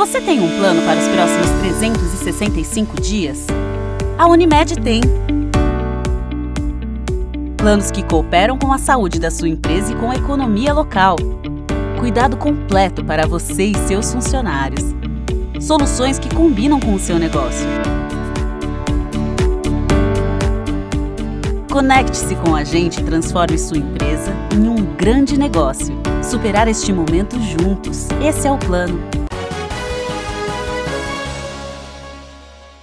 Você tem um plano para os próximos 365 dias? A Unimed tem. Planos que cooperam com a saúde da sua empresa e com a economia local. Cuidado completo para você e seus funcionários. Soluções que combinam com o seu negócio. Conecte-se com a gente e transforme sua empresa em um grande negócio. Superar este momento juntos. Esse é o plano.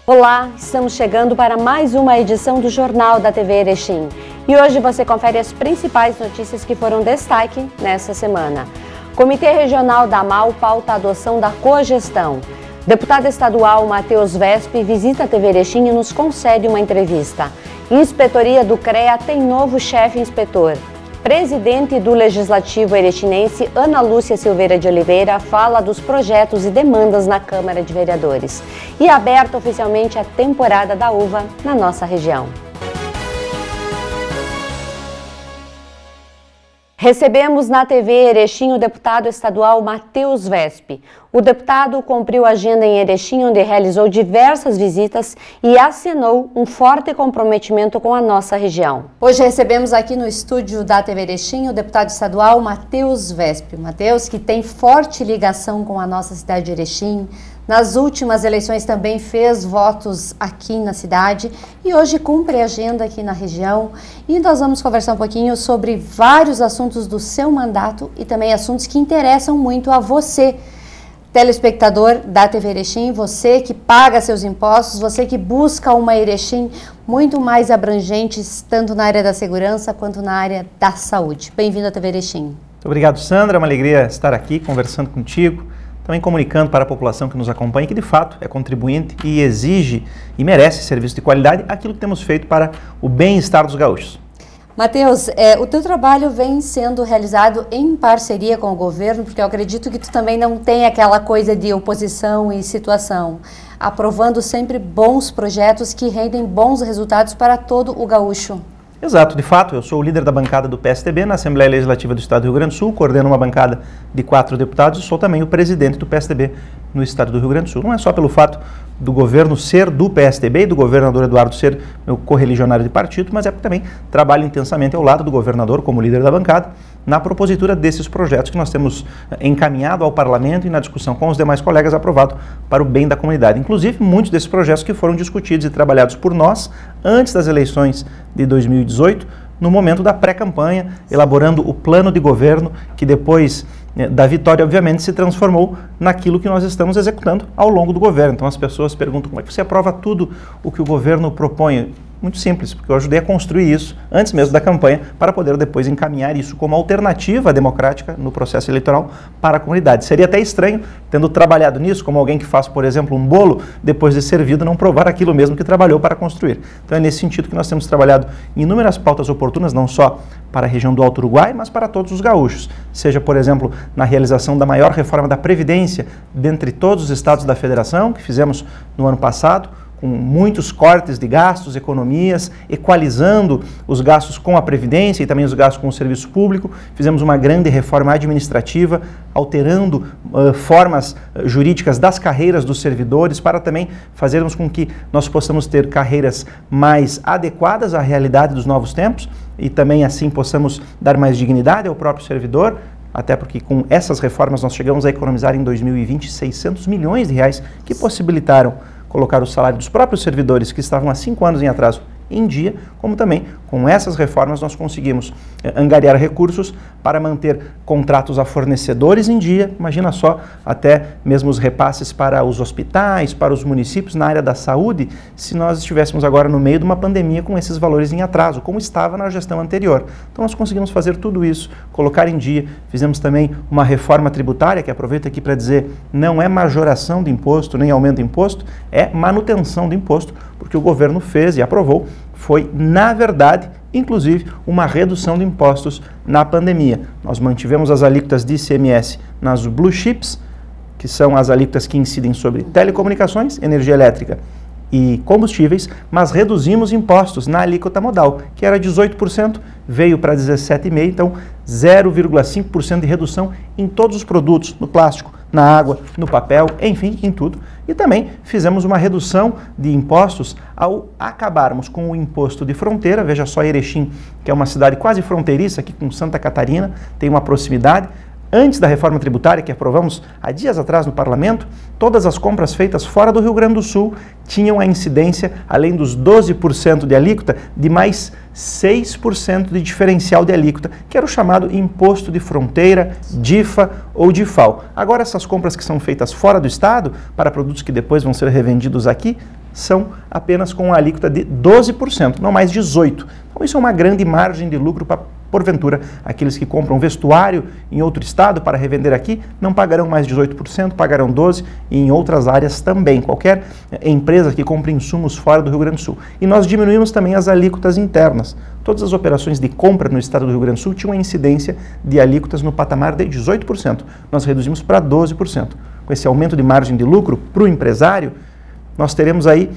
Olá, estamos chegando para mais uma edição do Jornal da TV Erechim. E hoje você confere as principais notícias que foram destaque nessa semana. Comitê Regional da AMAL pauta a adoção da cogestão. Deputado estadual Matheus Vesp visita a TV Erechim e nos concede uma entrevista. Inspetoria do CREA tem novo chefe inspetor. Presidente do Legislativo erechinense, Ana Lúcia Silveira de Oliveira, fala dos projetos e demandas na Câmara de Vereadores. E aberta oficialmente a temporada da uva na nossa região. Recebemos na TV Erechim o deputado estadual Matheus Vesp. O deputado cumpriu a agenda em Erechim, onde realizou diversas visitas e acenou um forte comprometimento com a nossa região. Hoje recebemos aqui no estúdio da TV Erechim o deputado estadual Matheus Vesp. Matheus, que tem forte ligação com a nossa cidade de Erechim. Nas últimas eleições também fez votos aqui na cidade e hoje cumpre a agenda aqui na região. E nós vamos conversar um pouquinho sobre vários assuntos do seu mandato e também assuntos que interessam muito a você, telespectador da TV Erechim, você que paga seus impostos, você que busca uma Erechim muito mais abrangente, tanto na área da segurança quanto na área da saúde. Bem-vindo à TV Erechim. Muito obrigado, Sandra. É uma alegria estar aqui conversando contigo. Também comunicando para a população que nos acompanha que de fato é contribuinte e exige e merece serviço de qualidade aquilo que temos feito para o bem-estar dos gaúchos. Matheus, o teu trabalho vem sendo realizado em parceria com o governo, porque eu acredito que tu também não tem aquela coisa de oposição e situação, aprovando sempre bons projetos que rendem bons resultados para todo o gaúcho. Exato, de fato, eu sou o líder da bancada do PSDB na Assembleia Legislativa do Estado do Rio Grande do Sul, coordeno uma bancada de 4 deputados e sou também o presidente do PSDB no Estado do Rio Grande do Sul. Não é só pelo fato do governo ser do PSDB e do governador Eduardo ser meu correligionário de partido, mas é porque também trabalho intensamente ao lado do governador como líder da bancada na propositura desses projetos que nós temos encaminhado ao parlamento e na discussão com os demais colegas aprovado para o bem da comunidade. Inclusive, muitos desses projetos que foram discutidos e trabalhados por nós antes das eleições de 2018, no momento da pré-campanha, elaborando o plano de governo que depois da vitória, obviamente, se transformou naquilo que nós estamos executando ao longo do governo. Então as pessoas perguntam como é que você aprova tudo o que o governo propõe. Muito simples, porque eu ajudei a construir isso antes mesmo da campanha para poder depois encaminhar isso como alternativa democrática no processo eleitoral para a comunidade. Seria até estranho, tendo trabalhado nisso, como alguém que faz, por exemplo, um bolo, depois de servido, não provar aquilo mesmo que trabalhou para construir. Então é nesse sentido que nós temos trabalhado em inúmeras pautas oportunas, não só para a região do Alto Uruguai, mas para todos os gaúchos. Seja, por exemplo, na realização da maior reforma da Previdência dentre todos os estados da Federação, que fizemos no ano passado, com muitos cortes de gastos, economias, equalizando os gastos com a Previdência e também os gastos com o serviço público. Fizemos uma grande reforma administrativa, alterando formas jurídicas das carreiras dos servidores para também fazermos com que nós possamos ter carreiras mais adequadas à realidade dos novos tempos e também assim possamos dar mais dignidade ao próprio servidor. Até porque com essas reformas nós chegamos a economizar em 2020 600 milhões de reais que possibilitaram colocar o salário dos próprios servidores que estavam há 5 anos em atraso em dia, como também com essas reformas nós conseguimos angariar recursos para manter contratos a fornecedores em dia, imagina só, até mesmo os repasses para os hospitais, para os municípios na área da saúde, se nós estivéssemos agora no meio de uma pandemia com esses valores em atraso, como estava na gestão anterior. Então nós conseguimos fazer tudo isso, colocar em dia, fizemos também uma reforma tributária, que aproveito aqui para dizer, não é majoração de imposto, nem aumento de imposto, é manutenção de imposto, porque o governo fez e aprovou, foi, na verdade, inclusive, uma redução de impostos na pandemia. Nós mantivemos as alíquotas de ICMS nas blue chips, que são as alíquotas que incidem sobre telecomunicações, energia elétrica e combustíveis, mas reduzimos impostos na alíquota modal, que era 18%, veio para 17,5%, então 0,5% de redução em todos os produtos, no plástico, na água, no papel, enfim, em tudo. E também fizemos uma redução de impostos ao acabarmos com o imposto de fronteira. Veja só, Erechim, que é uma cidade quase fronteiriça aqui com Santa Catarina, tem uma proximidade. Antes da reforma tributária, que aprovamos há dias atrás no Parlamento, todas as compras feitas fora do Rio Grande do Sul tinham a incidência, além dos 12% de alíquota, de mais 6% de diferencial de alíquota, que era o chamado imposto de fronteira, DIFA ou DIFAL. Agora, essas compras que são feitas fora do Estado, para produtos que depois vão ser revendidos aqui, são apenas com uma alíquota de 12%, não mais 18%. Então, isso é uma grande margem de lucro para, porventura, aqueles que compram vestuário em outro estado para revender aqui, não pagarão mais 18%, pagarão 12% e em outras áreas também. Qualquer empresa que compre insumos fora do Rio Grande do Sul. E nós diminuímos também as alíquotas internas. Todas as operações de compra no estado do Rio Grande do Sul tinham uma incidência de alíquotas no patamar de 18%. Nós reduzimos para 12%. Com esse aumento de margem de lucro para o empresário, nós teremos aí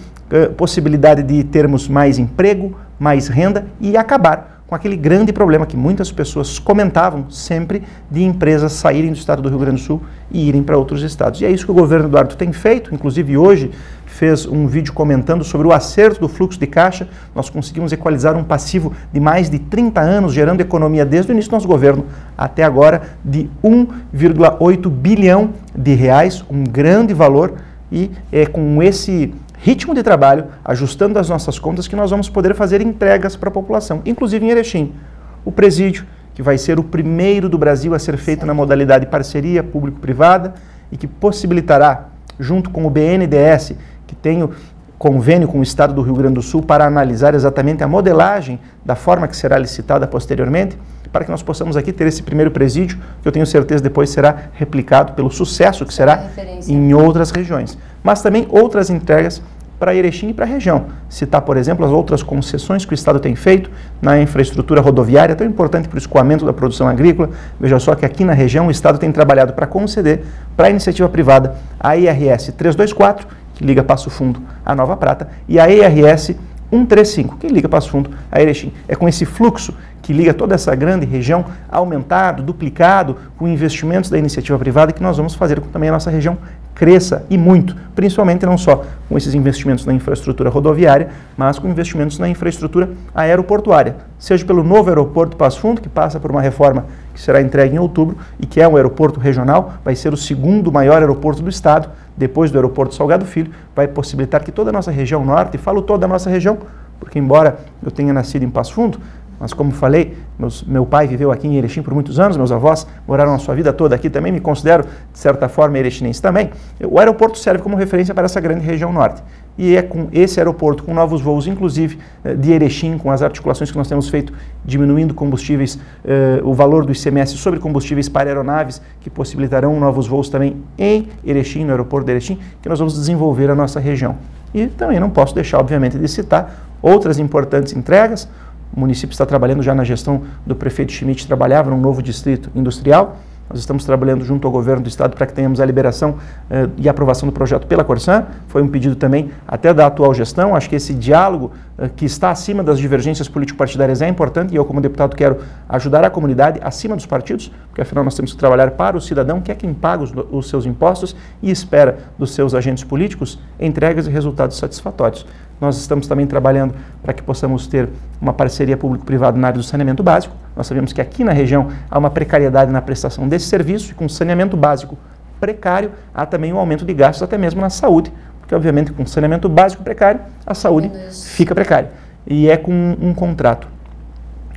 possibilidade de termos mais emprego, mais renda e acabar com aquele grande problema que muitas pessoas comentavam sempre de empresas saírem do estado do Rio Grande do Sul e irem para outros estados. E é isso que o governo Eduardo tem feito, inclusive hoje fez um vídeo comentando sobre o acerto do fluxo de caixa. Nós conseguimos equalizar um passivo de mais de 30 anos, gerando economia desde o início do nosso governo até agora de 1,8 bilhão de reais, um grande valor, e é com esse ritmo de trabalho, ajustando as nossas contas, que nós vamos poder fazer entregas para a população, inclusive em Erechim. O presídio, que vai ser o primeiro do Brasil a ser feito na modalidade parceria público-privada e que possibilitará, junto com o BNDES, que tem o convênio com o Estado do Rio Grande do Sul para analisar exatamente a modelagem da forma que será licitada posteriormente, para que nós possamos aqui ter esse primeiro presídio, que eu tenho certeza depois será replicado pelo sucesso que será em outras regiões. Mas também outras entregas para Erechim e para a região. Citar, por exemplo, as outras concessões que o Estado tem feito na infraestrutura rodoviária, tão importante para o escoamento da produção agrícola. Veja só que aqui na região o Estado tem trabalhado para conceder para a iniciativa privada a IRS 324, que liga Passo Fundo a Nova Prata, e a IRS 135, que liga Passo Fundo a Erechim. É com esse fluxo que liga toda essa grande região, aumentado, duplicado, com investimentos da iniciativa privada, que nós vamos fazer com que também a nossa região cresça e muito, principalmente não só com esses investimentos na infraestrutura rodoviária, mas com investimentos na infraestrutura aeroportuária, seja pelo novo aeroporto Passo Fundo, que passa por uma reforma que será entregue em outubro e que é um aeroporto regional, vai ser o segundo maior aeroporto do estado, depois do aeroporto Salgado Filho, vai possibilitar que toda a nossa região norte, e falo toda a nossa região, porque embora eu tenha nascido em Passo Fundo, mas como falei, meu pai viveu aqui em Erechim por muitos anos, meus avós moraram a sua vida toda aqui também, me considero, de certa forma, erechinense também. O aeroporto serve como referência para essa grande região norte. E é com esse aeroporto, com novos voos, inclusive de Erechim, com as articulações que nós temos feito, diminuindo combustíveis, o valor do ICMS sobre combustíveis para aeronaves, que possibilitarão novos voos também em Erechim, no aeroporto de Erechim, que nós vamos desenvolver a nossa região. E também não posso deixar, obviamente, de citar outras importantes entregas. O município está trabalhando já na gestão do prefeito Schmidt, trabalhava num novo distrito industrial. Nós estamos trabalhando junto ao governo do estado para que tenhamos a liberação e aprovação do projeto pela Corsan. Foi um pedido também até da atual gestão. Acho que esse diálogo que está acima das divergências político-partidárias é importante e eu, como deputado, quero ajudar a comunidade acima dos partidos, porque afinal nós temos que trabalhar para o cidadão, que é quem paga os seus impostos e espera dos seus agentes políticos entregas e resultados satisfatórios. Nós estamos também trabalhando para que possamos ter uma parceria público-privada na área do saneamento básico. Nós sabemos que aqui na região há uma precariedade na prestação desse serviço e com saneamento básico precário há também um aumento de gastos até mesmo na saúde, porque obviamente com saneamento básico precário a saúde fica precária. E é com um contrato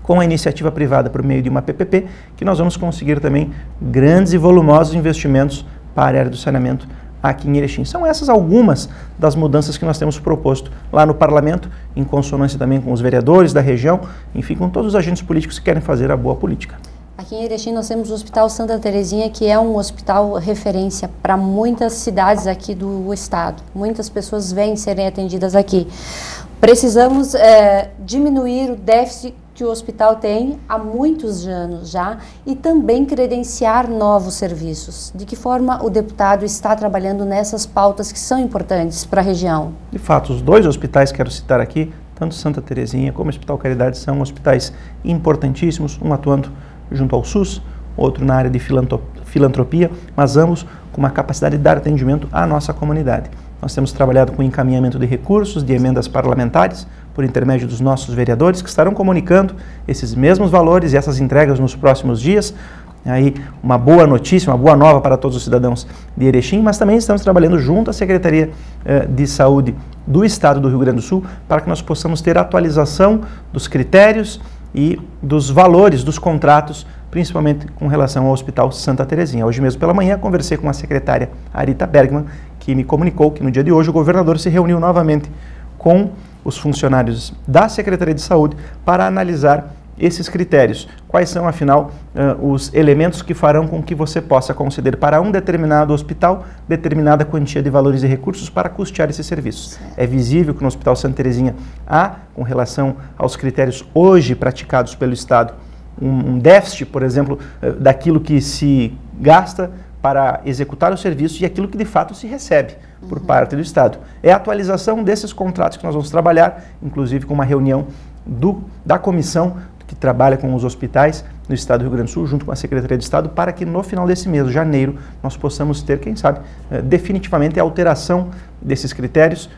com a iniciativa privada por meio de uma PPP que nós vamos conseguir também grandes e volumosos investimentos para a área do saneamento aqui em Erechim. São essas algumas das mudanças que nós temos proposto lá no Parlamento, em consonância também com os vereadores da região, enfim, com todos os agentes políticos que querem fazer a boa política. Aqui em Erechim nós temos o Hospital Santa Terezinha, que é um hospital referência para muitas cidades aqui do estado. Muitas pessoas vêm serem atendidas aqui. Precisamos diminuir o déficit que o hospital tem há muitos anos já e também credenciar novos serviços. De que forma o deputado está trabalhando nessas pautas que são importantes para a região? De fato, os dois hospitais que quero citar aqui, tanto Santa Terezinha como o Hospital Caridade, são hospitais importantíssimos, um atuando junto ao SUS, outro na área de filantropia, mas ambos com uma capacidade de dar atendimento à nossa comunidade. Nós temos trabalhado com encaminhamento de recursos, de emendas parlamentares, por intermédio dos nossos vereadores, que estarão comunicando esses mesmos valores e essas entregas nos próximos dias. Aí uma boa notícia, uma boa nova para todos os cidadãos de Erechim, mas também estamos trabalhando junto à Secretaria de Saúde do Estado do Rio Grande do Sul para que nós possamos ter atualização dos critérios e dos valores dos contratos, principalmente com relação ao Hospital Santa Terezinha. Hoje mesmo pela manhã conversei com a secretária Arita Bergman, que me comunicou que no dia de hoje o governador se reuniu novamente com os funcionários da Secretaria de Saúde para analisar esses critérios. Quais são, afinal, os elementos que farão com que você possa conceder para um determinado hospital determinada quantia de valores e recursos para custear esses serviços. Certo. É visível que no Hospital Santa Terezinha há, com relação aos critérios hoje praticados pelo Estado, um déficit, por exemplo, daquilo que se gasta para executar o serviço e aquilo que de fato se recebe por parte do Estado. É a atualização desses contratos que nós vamos trabalhar, inclusive com uma reunião da comissão que trabalha com os hospitais no Estado do Rio Grande do Sul, junto com a Secretaria de Estado, para que no final desse mês, janeiro, nós possamos ter, quem sabe, definitivamente a alteração desses critérios.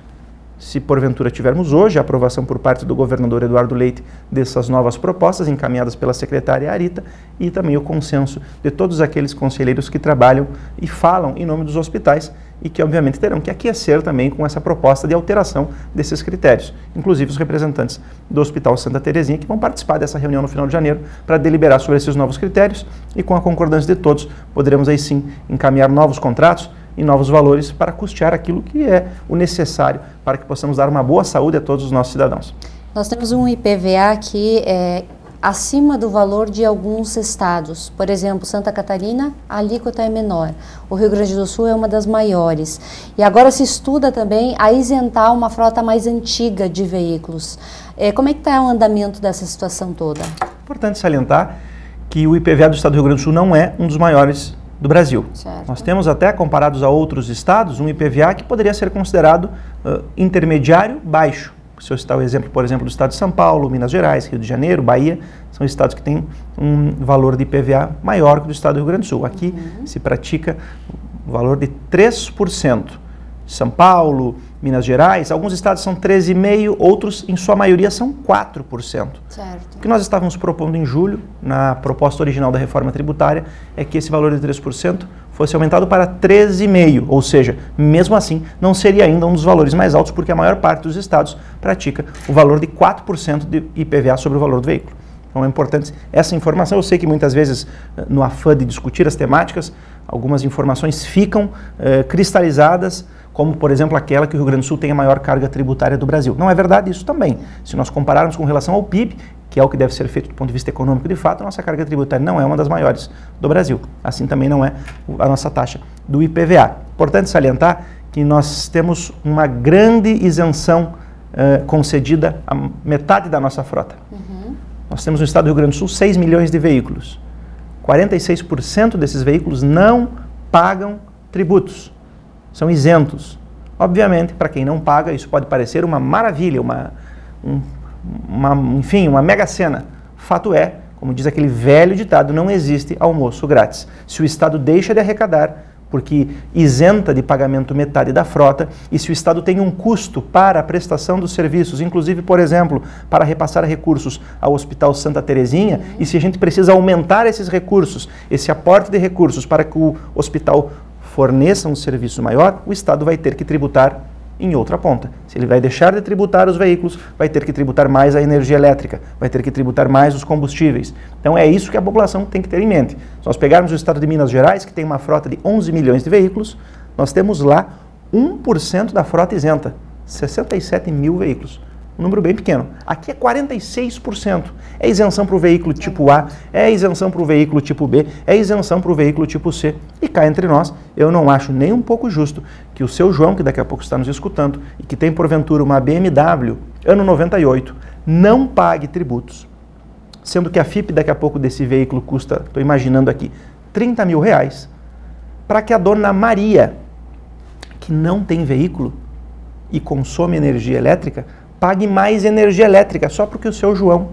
Se porventura tivermos hoje a aprovação por parte do governador Eduardo Leite dessas novas propostas encaminhadas pela secretária Arita e também o consenso de todos aqueles conselheiros que trabalham e falam em nome dos hospitais e que obviamente terão que aquecer também com essa proposta de alteração desses critérios, inclusive os representantes do Hospital Santa Terezinha que vão participar dessa reunião no final de janeiro para deliberar sobre esses novos critérios e com a concordância de todos poderemos aí sim encaminhar novos contratos e novos valores para custear aquilo que é o necessário para que possamos dar uma boa saúde a todos os nossos cidadãos. Nós temos um IPVA que é acima do valor de alguns estados. Por exemplo, Santa Catarina, a alíquota é menor. O Rio Grande do Sul é uma das maiores. E agora se estuda também a isentar uma frota mais antiga de veículos. Como é que está o andamento dessa situação toda? Importante salientar que o IPVA do estado do Rio Grande do Sul não é um dos maiores do Brasil. Certo. Nós temos até, comparados a outros estados, um IPVA que poderia ser considerado intermediário baixo. Se eu citar o exemplo, por exemplo, do estado de São Paulo, Minas Gerais, Rio de Janeiro, Bahia, são estados que têm um valor de IPVA maior que o do estado do Rio Grande do Sul. Aqui se pratica o valor de 3%. São Paulo, Minas Gerais, alguns estados são 13,5%, outros, em sua maioria, são 4%. Certo. O que nós estávamos propondo em julho, na proposta original da reforma tributária, é que esse valor de 3% fosse aumentado para 13,5%, ou seja, mesmo assim, não seria ainda um dos valores mais altos, porque a maior parte dos estados pratica o valor de 4% de IPVA sobre o valor do veículo. Então é importante essa informação. Eu sei que muitas vezes, no afã de discutir as temáticas, algumas informações ficam cristalizadas, como, por exemplo, aquela que o Rio Grande do Sul tem a maior carga tributária do Brasil. Não é verdade isso também. Se nós compararmos com relação ao PIB, que é o que deve ser feito do ponto de vista econômico, de fato, a nossa carga tributária não é uma das maiores do Brasil. Assim também não é a nossa taxa do IPVA. Importante salientar que nós temos uma grande isenção concedida a metade da nossa frota. Nós temos no estado do Rio Grande do Sul 6 milhões de veículos. 46% desses veículos não pagam tributos. São isentos. Obviamente, para quem não paga, isso pode parecer uma maravilha, enfim, uma mega cena. Fato é, como diz aquele velho ditado, não existe almoço grátis. Se o Estado deixa de arrecadar, porque isenta de pagamento metade da frota, e se o Estado tem um custo para a prestação dos serviços, inclusive, por exemplo, para repassar recursos ao Hospital Santa Terezinha, e se a gente precisa aumentar esses recursos, esse aporte de recursos para que o hospital forneça um serviço maior, o Estado vai ter que tributar em outra ponta. Se ele vai deixar de tributar os veículos, vai ter que tributar mais a energia elétrica, vai ter que tributar mais os combustíveis. Então é isso que a população tem que ter em mente. Se nós pegarmos o estado de Minas Gerais, que tem uma frota de 11 milhões de veículos, nós temos lá 1% da frota isenta, 67 mil veículos. Um número bem pequeno. Aqui é 46%. É isenção para o veículo tipo A, é isenção para o veículo tipo B, é isenção para o veículo tipo C. E cá entre nós, eu não acho nem um pouco justo que o seu João, que daqui a pouco está nos escutando, e que tem porventura uma BMW, ano 98, não pague tributos, sendo que a FIP daqui a pouco desse veículo custa, estou imaginando aqui, 30 mil reais, para que a dona Maria, que não tem veículo e consome energia elétrica, pague mais energia elétrica, só porque o seu João,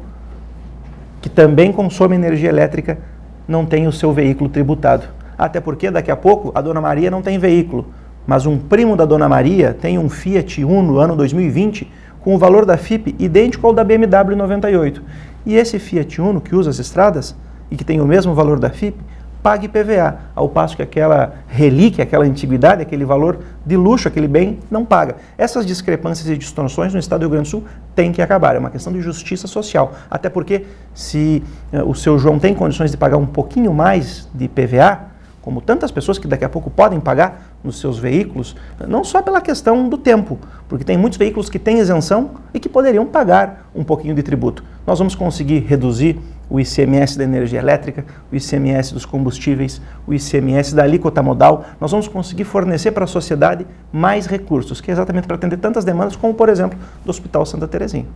que também consome energia elétrica, não tem o seu veículo tributado. até porque daqui a pouco a Dona Maria não tem veículo, mas um primo da Dona Maria tem um Fiat Uno ano 2020 com o valor da FIPE idêntico ao da BMW 98. E esse Fiat Uno que usa as estradas e que tem o mesmo valor da FIPE, paga IPVA, ao passo que aquela relíquia, aquela antiguidade, aquele valor de luxo, aquele bem, não paga. Essas discrepâncias e distorções no estado do Rio Grande do Sul têm que acabar, é uma questão de justiça social. Até porque se o seu João tem condições de pagar um pouquinho mais de IPVA, como tantas pessoas que daqui a pouco podem pagar nos seus veículos, não só pela questão do tempo, porque tem muitos veículos que têm isenção e que poderiam pagar um pouquinho de tributo. Nós vamos conseguir reduzir o ICMS da energia elétrica, o ICMS dos combustíveis, o ICMS da alíquota modal. Nós vamos conseguir fornecer para a sociedade mais recursos, que é exatamente para atender tantas demandas como, por exemplo, do Hospital Santa Terezinha.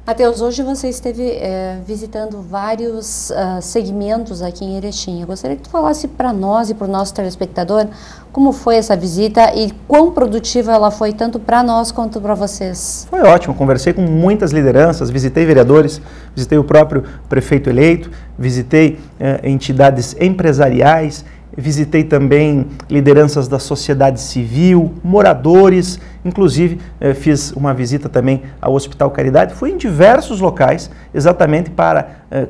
Matheus, hoje você esteve visitando vários segmentos aqui em Erechim. Eu gostaria que tu falasse para nós e para o nosso telespectador como foi essa visita e quão produtiva ela foi tanto para nós quanto para vocês. Foi ótimo, conversei com muitas lideranças, visitei vereadores, visitei o próprio prefeito eleito, visitei entidades empresariais, visitei também lideranças da sociedade civil, moradores, inclusive fiz uma visita também ao Hospital Caridade. Fui em diversos locais exatamente para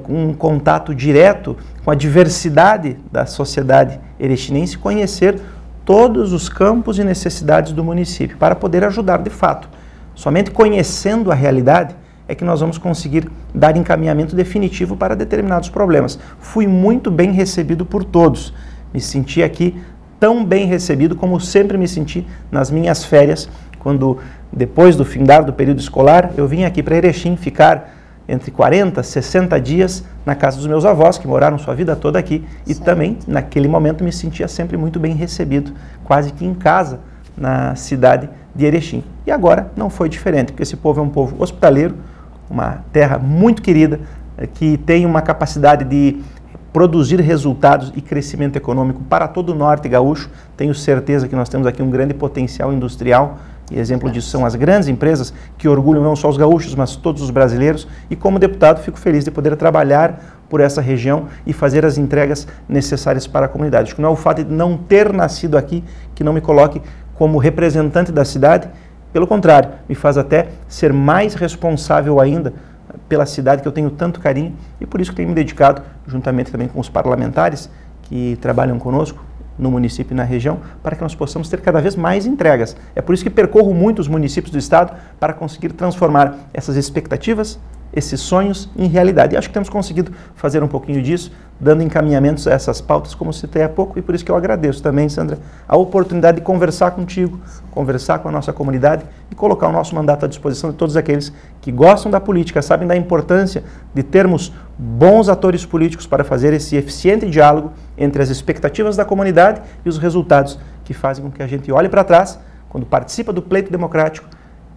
um contato direto com a diversidade da sociedade erechinense, conhecer todos os campos e necessidades do município para poder ajudar de fato. Somente conhecendo a realidade é que nós vamos conseguir dar encaminhamento definitivo para determinados problemas. Fui muito bem recebido por todos. Me senti aqui tão bem recebido como sempre me senti nas minhas férias, quando depois do findar do período escolar, eu vim aqui para Erechim ficar entre 40 e 60 dias na casa dos meus avós, que moraram sua vida toda aqui, e também, naquele momento, me sentia sempre muito bem recebido, quase que em casa, na cidade de Erechim. E agora não foi diferente, porque esse povo é um povo hospitaleiro, uma terra muito querida, que tem uma capacidade de produzir resultados e crescimento econômico para todo o norte gaúcho. Tenho certeza que nós temos aqui um grande potencial industrial, e exemplo disso são as grandes empresas que orgulham não só os gaúchos, mas todos os brasileiros. E como deputado fico feliz de poder trabalhar por essa região e fazer as entregas necessárias para a comunidade. Acho que não é o fato de não ter nascido aqui que não me coloque como representante da cidade, pelo contrário, me faz até ser mais responsável ainda pela cidade que eu tenho tanto carinho, e por isso que tenho me dedicado, juntamente também com os parlamentares que trabalham conosco no município e na região, para que nós possamos ter cada vez mais entregas. É por isso que percorro muito os municípios do estado para conseguir transformar essas expectativas, esses sonhos em realidade. E acho que temos conseguido fazer um pouquinho disso, dando encaminhamentos a essas pautas, como citei há pouco, e por isso que eu agradeço também, Sandra, a oportunidade de conversar contigo, conversar com a nossa comunidade e colocar o nosso mandato à disposição de todos aqueles que gostam da política, sabem da importância de termos bons atores políticos para fazer esse eficiente diálogo entre as expectativas da comunidade e os resultados que fazem com que a gente olhe para trás, quando participa do pleito democrático,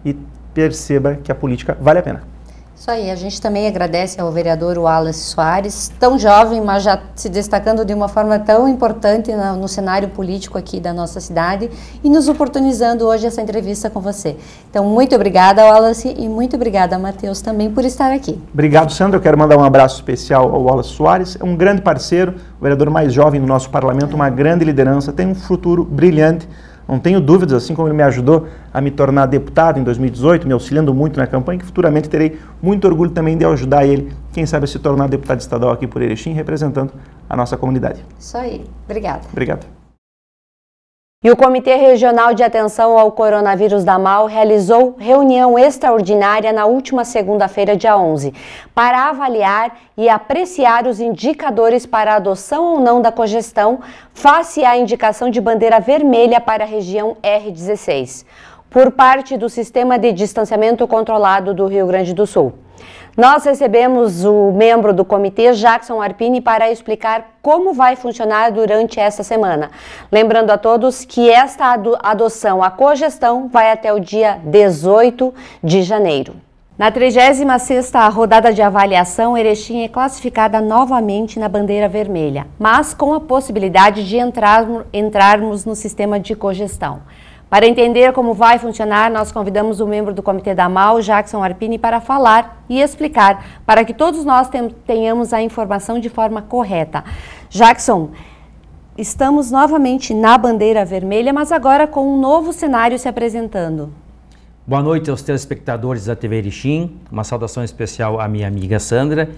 e perceba que a política vale a pena. Isso aí, a gente também agradece ao vereador Wallace Soares, tão jovem, mas já se destacando de uma forma tão importante no cenário político aqui da nossa cidade e nos oportunizando hoje essa entrevista com você. Então, muito obrigada, Wallace, e muito obrigada, Matheus, também por estar aqui. Obrigado, Sandra. Eu quero mandar um abraço especial ao Wallace Soares. É um grande parceiro, o vereador mais jovem do nosso parlamento, uma grande liderança, tem um futuro brilhante. Não tenho dúvidas, assim como ele me ajudou a me tornar deputado em 2018, me auxiliando muito na campanha, que futuramente terei muito orgulho também de ajudar ele, quem sabe, a se tornar deputado estadual aqui por Erechim, representando a nossa comunidade. Isso aí. Obrigada. Obrigado. E o Comitê Regional de Atenção ao Coronavírus da MAU realizou reunião extraordinária na última segunda-feira, dia 11, para avaliar e apreciar os indicadores para a adoção ou não da cogestão, face à indicação de bandeira vermelha para a região R16, por parte do Sistema de Distanciamento Controlado do Rio Grande do Sul. Nós recebemos o membro do comitê, Jackson Arpini, para explicar como vai funcionar durante esta semana. Lembrando a todos que esta adoção à cogestão vai até o dia 18 de janeiro. Na 36ª rodada de avaliação, Erechim é classificada novamente na bandeira vermelha, mas com a possibilidade de entrarmos no sistema de cogestão. Para entender como vai funcionar, nós convidamos o membro do Comitê da MAU, Jackson Arpini, para falar e explicar, para que todos nós tenhamos a informação de forma correta. Jackson, estamos novamente na bandeira vermelha, mas agora com um novo cenário se apresentando. Boa noite aos telespectadores da TV Erechim, uma saudação especial à minha amiga Sandra,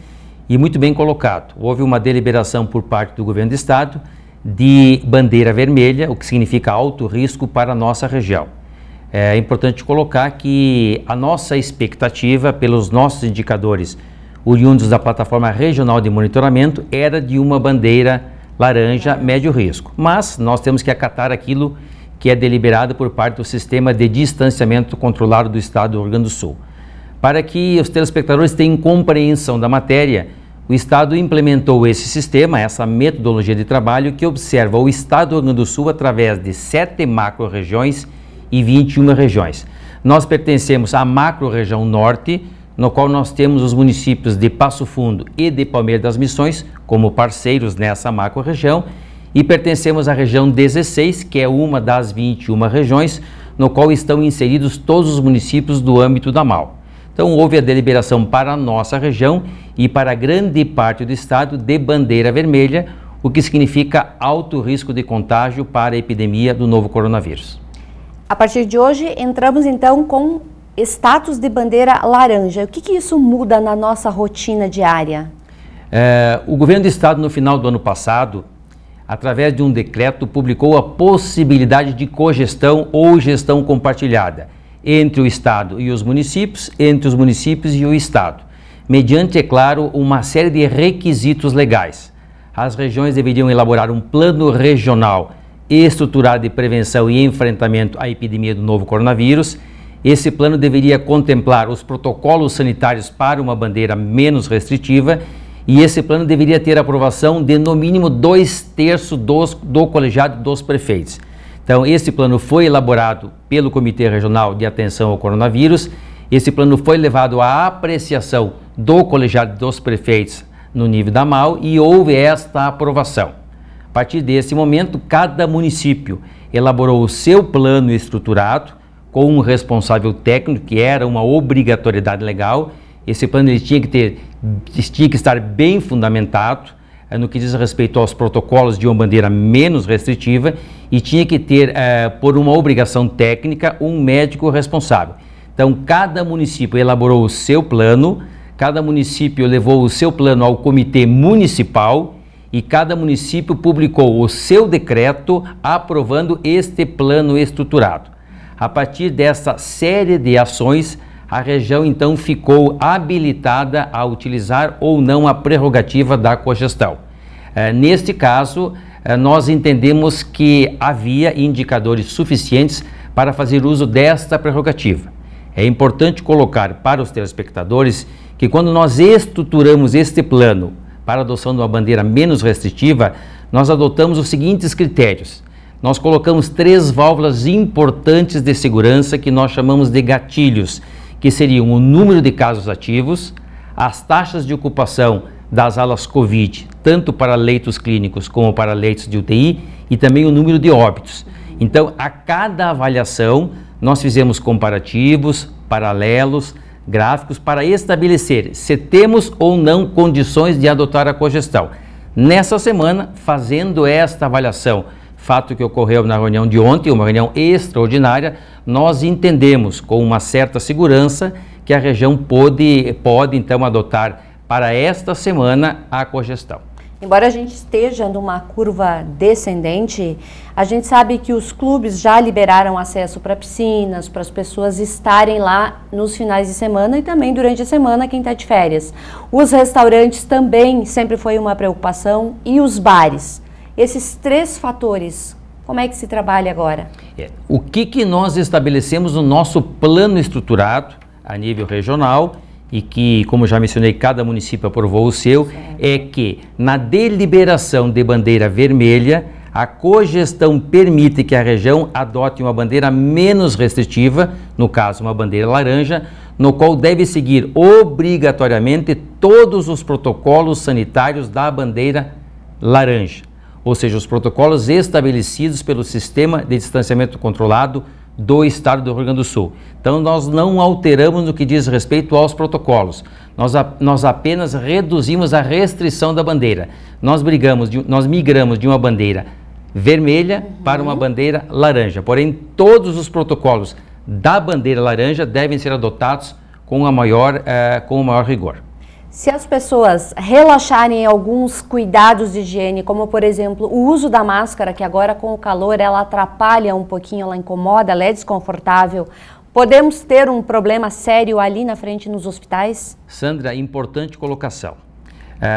e muito bem colocado. Houve uma deliberação por parte do Governo do Estado de bandeira vermelha, o que significa alto risco para a nossa região. É importante colocar que a nossa expectativa, pelos nossos indicadores oriundos da plataforma regional de monitoramento, era de uma bandeira laranja médio risco. Mas nós temos que acatar aquilo que é deliberado por parte do Sistema de Distanciamento Controlado do Estado do Rio Grande do Sul. Para que os telespectadores tenham compreensão da matéria, o Estado implementou esse sistema, essa metodologia de trabalho que observa o Estado do Rio Grande do Sul através de 7 macro-regiões e 21 regiões. Nós pertencemos à macro-região norte, no qual nós temos os municípios de Passo Fundo e de Palmeira das Missões como parceiros nessa macro-região, e pertencemos à região 16, que é uma das 21 regiões, no qual estão inseridos todos os municípios do âmbito da MAU. Então houve a deliberação para a nossa região e para grande parte do estado de bandeira vermelha, o que significa alto risco de contágio para a epidemia do novo coronavírus. A partir de hoje entramos então com status de bandeira laranja. O que isso muda na nossa rotina diária? O governo do estado, no final do ano passado, através de um decreto, publicou a possibilidade de cogestão ou gestão compartilhada entre o estado e os municípios, entre os municípios e o estado, mediante, é claro, uma série de requisitos legais. As regiões deveriam elaborar um plano regional estruturado de prevenção e enfrentamento à epidemia do novo coronavírus. Esse plano deveria contemplar os protocolos sanitários para uma bandeira menos restritiva, e esse plano deveria ter aprovação de no mínimo 2/3 do colegiado dos prefeitos. Então, esse plano foi elaborado pelo Comitê Regional de Atenção ao Coronavírus. Esse plano foi levado à apreciação do colegiado dos prefeitos no nível da MAU e houve esta aprovação. A partir desse momento, cada município elaborou o seu plano estruturado com um responsável técnico, que era uma obrigatoriedade legal. Esse plano ele tinha que estar bem fundamentado no que diz respeito aos protocolos de uma bandeira menos restritiva e tinha que ter, por uma obrigação técnica, um médico responsável. Então, cada município elaborou o seu plano, cada município levou o seu plano ao comitê municipal e cada município publicou o seu decreto aprovando este plano estruturado. A partir dessa série de ações, a região então ficou habilitada a utilizar ou não a prerrogativa da cogestão. Neste caso, nós entendemos que havia indicadores suficientes para fazer uso desta prerrogativa. É importante colocar para os telespectadores que quando nós estruturamos este plano para a adoção de uma bandeira menos restritiva, nós adotamos os seguintes critérios. Nós colocamos 3 válvulas importantes de segurança que nós chamamos de gatilhos, que seriam o número de casos ativos, as taxas de ocupação das alas Covid, tanto para leitos clínicos como para leitos de UTI, e também o número de óbitos. Então, a cada avaliação, nós fizemos comparativos, paralelos, gráficos, para estabelecer se temos ou não condições de adotar a cogestão. Nessa semana, fazendo esta avaliação, fato que ocorreu na reunião de ontem, uma reunião extraordinária, nós entendemos com uma certa segurança que a região pode então adotar para esta semana a cogestão. Embora a gente esteja numa curva descendente, a gente sabe que os clubes já liberaram acesso para piscinas, para as pessoas estarem lá nos finais de semana e também durante a semana quem está de férias. Os restaurantes também sempre foi uma preocupação e os bares. Esses 3 fatores, como é que se trabalha agora? O que nós estabelecemos no nosso plano estruturado a nível regional e que, como já mencionei, cada município aprovou o seu, é que na deliberação de bandeira vermelha, a cogestão permite que a região adote uma bandeira menos restritiva, no caso uma bandeira laranja, no qual deve seguir obrigatoriamente todos os protocolos sanitários da bandeira laranja, ou seja, os protocolos estabelecidos pelo Sistema de Distanciamento Controlado do Estado do Rio Grande do Sul. Então, nós não alteramos no que diz respeito aos protocolos, nós apenas reduzimos a restrição da bandeira. Nós migramos de uma bandeira vermelha para uma bandeira laranja. Porém, todos os protocolos da bandeira laranja devem ser adotados com o maior rigor. Se as pessoas relaxarem em alguns cuidados de higiene, como por exemplo o uso da máscara, que agora com o calor ela atrapalha um pouquinho, ela incomoda, ela é desconfortável, podemos ter um problema sério ali na frente nos hospitais? Sandra, importante colocação.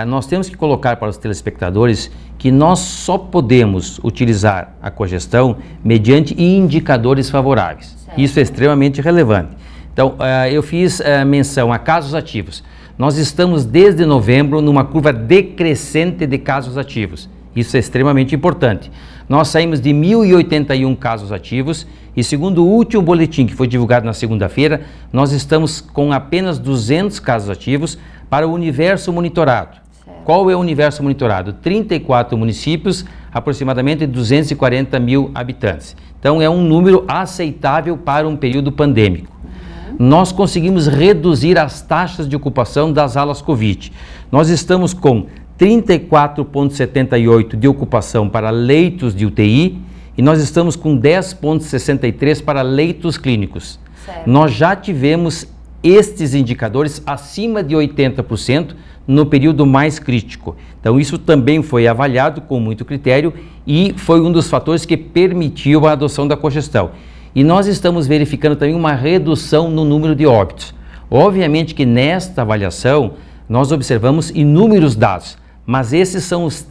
Nós temos que colocar para os telespectadores que nós só podemos utilizar a cogestão mediante indicadores favoráveis. Certo. Isso é extremamente relevante. Então, eu fiz menção a casos ativos. Nós estamos desde novembro numa curva decrescente de casos ativos. Isso é extremamente importante. Nós saímos de 1.081 casos ativos e, segundo o último boletim que foi divulgado na segunda-feira, nós estamos com apenas 200 casos ativos para o universo monitorado. Certo. Qual é o universo monitorado? 34 municípios, aproximadamente 240 mil habitantes. Então, é um número aceitável para um período pandêmico. Nós conseguimos reduzir as taxas de ocupação das alas Covid. Nós estamos com 34,78% de ocupação para leitos de UTI e nós estamos com 10,63% para leitos clínicos. Certo. Nós já tivemos estes indicadores acima de 80% no período mais crítico. Então, isso também foi avaliado com muito critério e foi um dos fatores que permitiu a adoção da cogestão. E nós estamos verificando também uma redução no número de óbitos. Obviamente que nesta avaliação nós observamos inúmeros dados, mas esses são as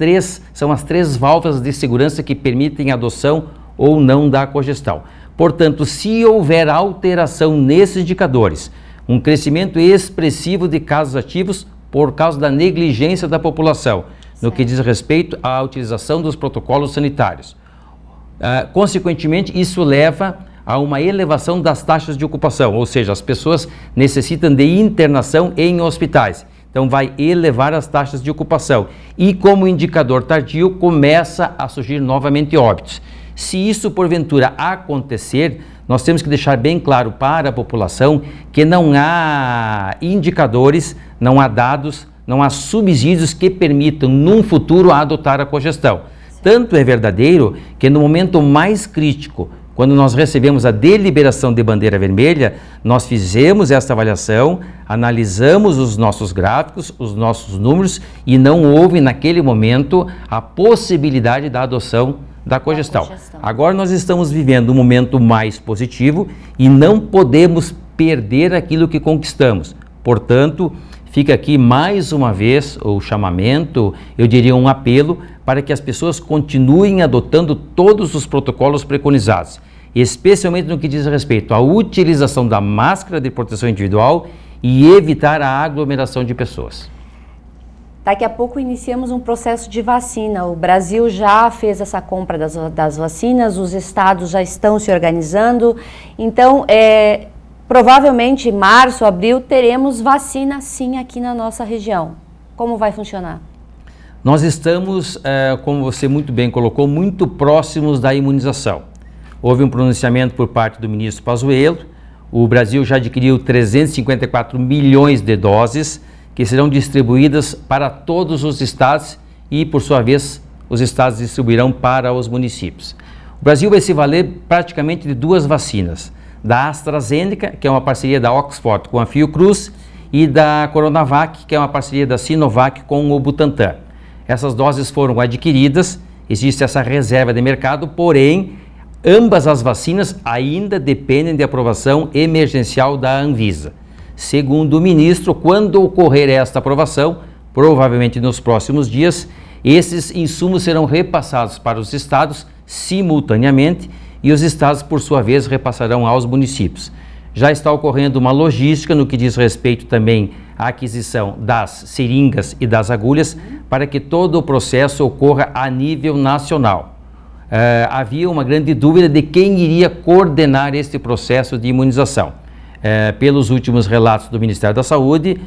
três válvulas de segurança que permitem a adoção ou não da cogestão. Portanto, se houver alteração nesses indicadores, um crescimento expressivo de casos ativos por causa da negligência da população, no que diz respeito à utilização dos protocolos sanitários. Consequentemente, isso leva a uma elevação das taxas de ocupação, ou seja, as pessoas necessitam de internação em hospitais. Então, vai elevar as taxas de ocupação. E como indicador tardio, começa a surgir novamente óbitos. Se isso, porventura, acontecer, nós temos que deixar bem claro para a população que não há indicadores, não há dados, não há subsídios que permitam, num futuro, adotar a cogestão. Tanto é verdadeiro que no momento mais crítico, quando nós recebemos a deliberação de bandeira vermelha, nós fizemos essa avaliação, analisamos os nossos gráficos, os nossos números e não houve naquele momento a possibilidade da adoção da cogestão. Agora nós estamos vivendo um momento mais positivo e não podemos perder aquilo que conquistamos. Portanto, fica aqui mais uma vez o chamamento, eu diria um apelo, para que as pessoas continuem adotando todos os protocolos preconizados, especialmente no que diz respeito à utilização da máscara de proteção individual e evitar a aglomeração de pessoas. Daqui a pouco iniciamos um processo de vacina. O Brasil já fez essa compra das vacinas, os estados já estão se organizando. Então, provavelmente em março, abril, teremos vacina sim aqui na nossa região. Como vai funcionar? Nós estamos, como você muito bem colocou, muito próximos da imunização. Houve um pronunciamento por parte do ministro Pazuello. O Brasil já adquiriu 354 milhões de doses que serão distribuídas para todos os estados e, por sua vez, os estados distribuirão para os municípios. O Brasil vai se valer praticamente de duas vacinas, da AstraZeneca, que é uma parceria da Oxford com a Fiocruz, e da Coronavac, que é uma parceria da Sinovac com o Butantan. Essas doses foram adquiridas, existe essa reserva de mercado, porém, ambas as vacinas ainda dependem de aprovação emergencial da Anvisa. Segundo o ministro, quando ocorrer esta aprovação, provavelmente nos próximos dias, esses insumos serão repassados para os estados simultaneamente e os estados, por sua vez, repassarão aos municípios. Já está ocorrendo uma logística no que diz respeito também à aquisição das seringas e das agulhas para que todo o processo ocorra a nível nacional. Havia uma grande dúvida de quem iria coordenar este processo de imunização. Pelos últimos relatos do Ministério da Saúde,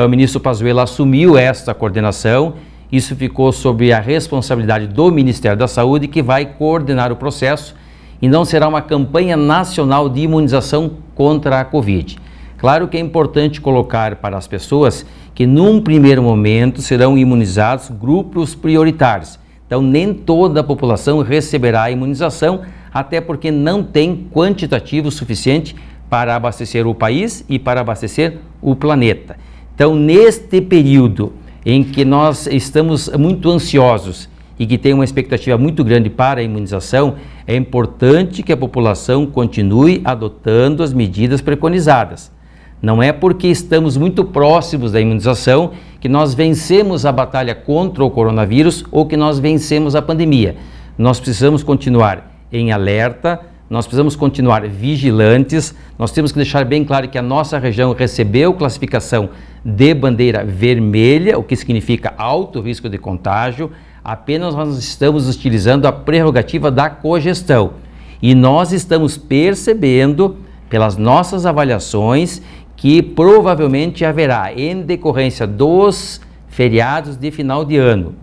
o ministro Pazuello assumiu esta coordenação. Isso ficou sob a responsabilidade do Ministério da Saúde, que vai coordenar o processo e não será uma campanha nacional de imunização contra a Covid. Claro que é importante colocar para as pessoas que num primeiro momento serão imunizados grupos prioritários, Então, nem toda a população receberá a imunização, até porque não tem quantitativo suficiente para abastecer o país e para abastecer o planeta. Então, neste período em que nós estamos muito ansiosos e que tem uma expectativa muito grande para a imunização, é importante que a população continue adotando as medidas preconizadas. Não é porque estamos muito próximos da imunização que nós vencemos a batalha contra o coronavírus ou que nós vencemos a pandemia. Nós precisamos continuar em alerta, nós precisamos continuar vigilantes, nós temos que deixar bem claro que a nossa região recebeu classificação de bandeira vermelha, o que significa alto risco de contágio, apenas nós estamos utilizando a prerrogativa da cogestão. E nós estamos percebendo, pelas nossas avaliações, que provavelmente haverá, em decorrência dos feriados de final de ano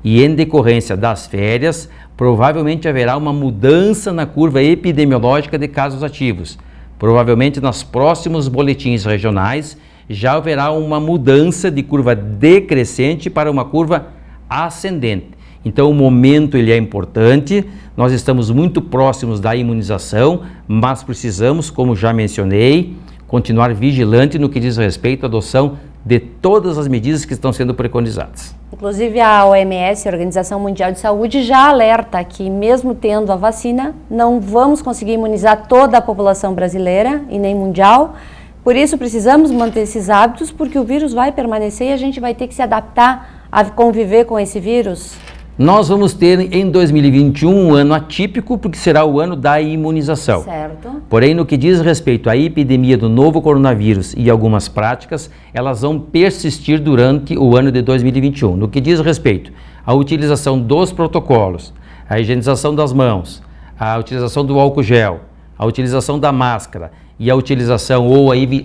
e em decorrência das férias, provavelmente haverá uma mudança na curva epidemiológica de casos ativos. Provavelmente nos próximos boletins regionais já haverá uma mudança de curva decrescente para uma curva ascendente. Então o momento ele é importante, nós estamos muito próximos da imunização, mas precisamos, como já mencionei, continuar vigilante no que diz respeito à adoção de todas as medidas que estão sendo preconizadas. Inclusive a OMS, a Organização Mundial de Saúde, já alerta que mesmo tendo a vacina, não vamos conseguir imunizar toda a população brasileira e nem mundial. Por isso precisamos manter esses hábitos, porque o vírus vai permanecer e a gente vai ter que se adaptar a conviver com esse vírus. Nós vamos ter em 2021 um ano atípico, porque será o ano da imunização. Certo. Porém, no que diz respeito à epidemia do novo coronavírus e algumas práticas, elas vão persistir durante o ano de 2021. No que diz respeito à utilização dos protocolos, a higienização das mãos, a utilização do álcool gel, a utilização da máscara e a utilização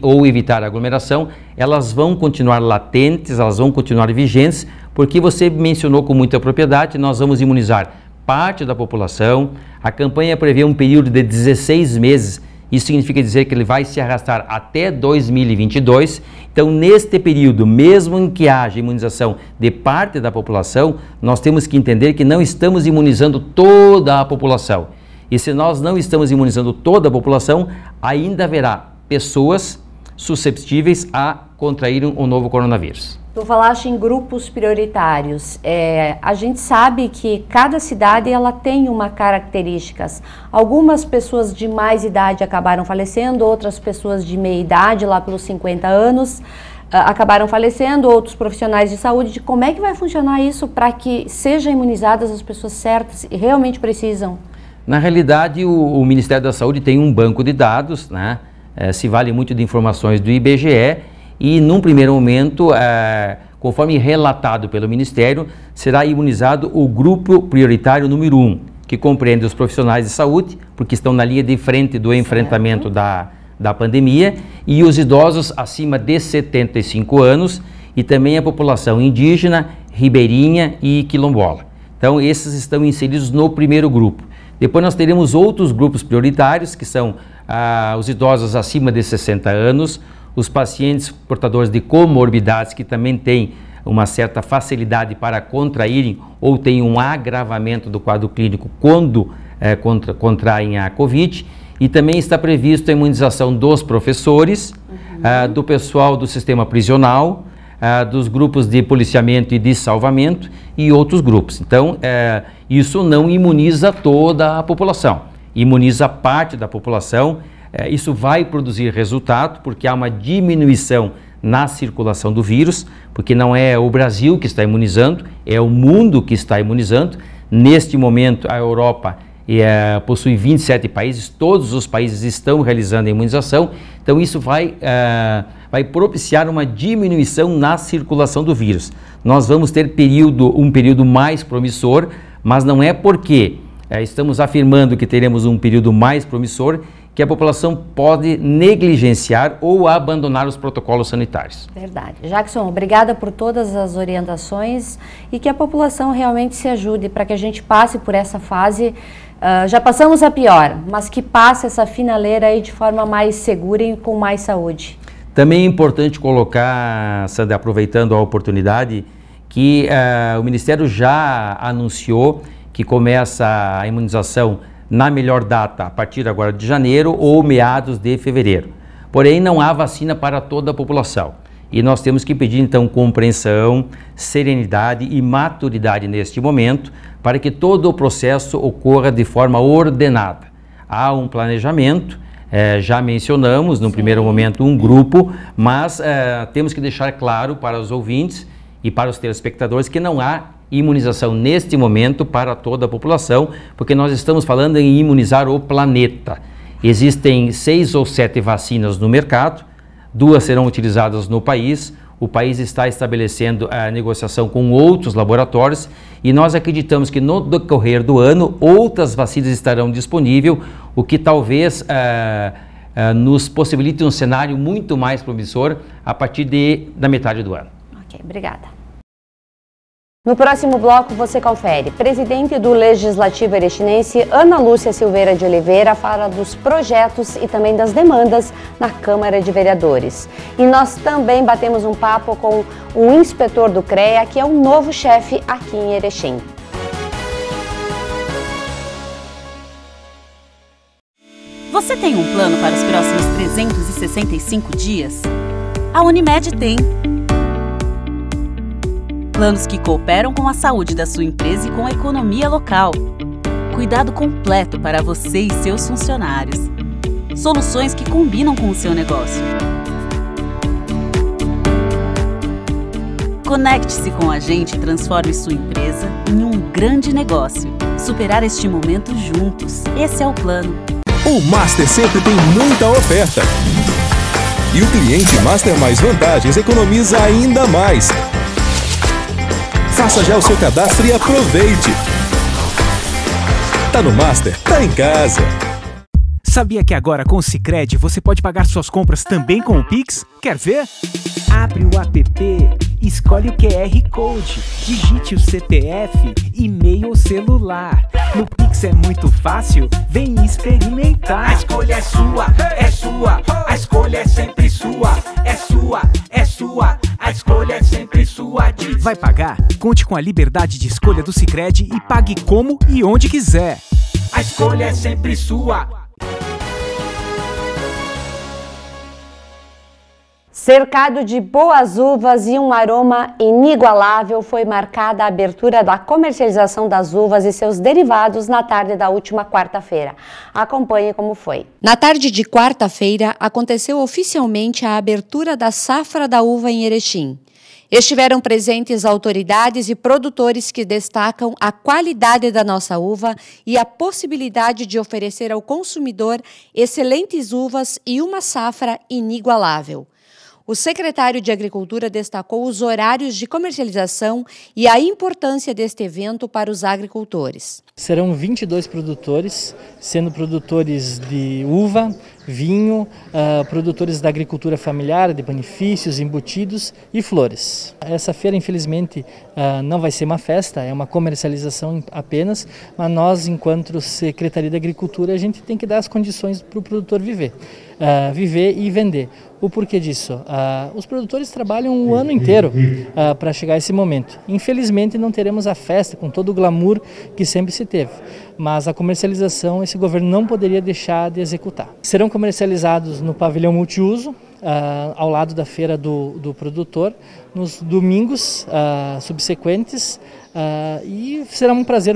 ou evitar a aglomeração, elas vão continuar latentes, elas vão continuar vigentes, porque você mencionou com muita propriedade, nós vamos imunizar parte da população. A campanha prevê um período de 16 meses, isso significa dizer que ele vai se arrastar até 2022. Então, neste período, mesmo em que haja imunização de parte da população, nós temos que entender que não estamos imunizando toda a população. E se nós não estamos imunizando toda a população, ainda haverá pessoas susceptíveis a contraírem o novo coronavírus. Tu falaste em grupos prioritários. A gente sabe que cada cidade ela tem uma características. Algumas pessoas de mais idade acabaram falecendo, outras pessoas de meia idade, lá pelos 50 anos, acabaram falecendo, outros profissionais de saúde. Como é que vai funcionar isso para que sejam imunizadas as pessoas certas e realmente precisam? Na realidade, o Ministério da Saúde tem um banco de dados, né? Se vale muito de informações do IBGE e, num primeiro momento, conforme relatado pelo Ministério, será imunizado o grupo prioritário número 1, que compreende os profissionais de saúde, porque estão na linha de frente do enfrentamento da pandemia, e os idosos acima de 75 anos e também a população indígena, ribeirinha e quilombola. Então, esses estão inseridos no primeiro grupo. Depois nós teremos outros grupos prioritários, que são os idosos acima de 60 anos, os pacientes portadores de comorbidades que também têm uma certa facilidade para contraírem ou têm um agravamento do quadro clínico quando contraem a Covid. E também está previsto a imunização dos professores, do pessoal do sistema prisional, dos grupos de policiamento e de salvamento e outros grupos. Então, isso não imuniza toda a população, imuniza parte da população. Isso vai produzir resultado, porque há uma diminuição na circulação do vírus, porque não é o Brasil que está imunizando, é o mundo que está imunizando. Neste momento, a Europa possui 27 países, todos os países estão realizando a imunização, então isso vai propiciar uma diminuição na circulação do vírus. Nós vamos ter um período mais promissor, mas não é porque estamos afirmando que teremos um período mais promissor que a população pode negligenciar ou abandonar os protocolos sanitários. Verdade. Jackson, obrigada por todas as orientações e que a população realmente se ajude para que a gente passe por essa fase. Já passamos a pior, mas que passe essa finaleira aí de forma mais segura e com mais saúde. Também é importante colocar, Sandra, aproveitando a oportunidade, que o Ministério já anunciou que começa a imunização na melhor data, a partir agora de janeiro ou meados de fevereiro. Porém, não há vacina para toda a população. E nós temos que pedir, então, compreensão, serenidade e maturidade neste momento para que todo o processo ocorra de forma ordenada. Há um planejamento, já mencionamos no primeiro momento um grupo, mas temos que deixar claro para os ouvintes e para os telespectadores que não há imunização neste momento para toda a população, porque nós estamos falando em imunizar o planeta. Existem 6 ou 7 vacinas no mercado, 2 serão utilizadas no país. O país está estabelecendo a negociação com outros laboratórios e nós acreditamos que no decorrer do ano outras vacinas estarão disponíveis, o que talvez nos possibilite um cenário muito mais promissor a partir da metade do ano. Ok, obrigada. No próximo bloco você confere. Presidente do Legislativo Erechinense, Ana Lúcia Silveira de Oliveira, fala dos projetos e também das demandas na Câmara de Vereadores. E nós também batemos um papo com o inspetor do CREA, que é o novo chefe aqui em Erechim. Você tem um plano para os próximos 365 dias? A Unimed tem. Planos que cooperam com a saúde da sua empresa e com a economia local. Cuidado completo para você e seus funcionários. Soluções que combinam com o seu negócio. Conecte-se com a gente e transforme sua empresa em um grande negócio. Superar este momento juntos. Esse é o plano. O Master sempre tem muita oferta. E o cliente Master Mais Vantagens economiza ainda mais. Faça já o seu cadastro e aproveite! Tá no Master, tá em casa! Sabia que agora com o Sicredi você pode pagar suas compras também com o Pix? Quer ver? Abre o app, escolhe o QR Code, digite o CPF, e-mail ou celular. No Pix é muito fácil, vem experimentar. A escolha é sua, a escolha é sempre sua, é sua, a escolha é sempre sua. Vai pagar? Conte com a liberdade de escolha do Sicredi e pague como e onde quiser. A escolha é sempre sua. Cercado de boas uvas e um aroma inigualável, foi marcada a abertura da comercialização das uvas e seus derivados na tarde da última quarta-feira. Acompanhe como foi. Na tarde de quarta-feira, aconteceu oficialmente a abertura da safra da uva em Erechim. Estiveram presentes autoridades e produtores que destacam a qualidade da nossa uva e a possibilidade de oferecer ao consumidor excelentes uvas e uma safra inigualável. O secretário de Agricultura destacou os horários de comercialização e a importância deste evento para os agricultores. Serão 22 produtores, sendo produtores de uva, vinho, produtores da agricultura familiar, de benefícios, embutidos e flores. Essa feira, infelizmente, não vai ser uma festa, é uma comercialização apenas, mas nós, enquanto Secretaria da Agricultura, a gente tem que dar as condições para o produtor viver e vender. O porquê disso? Os produtores trabalham o ano inteiro para chegar a esse momento. Infelizmente não teremos a festa com todo o glamour que sempre se teve, mas a comercialização esse governo não poderia deixar de executar. Serão comercializados no pavilhão multiuso, ao lado da feira do produtor, nos domingos subsequentes, e será um prazer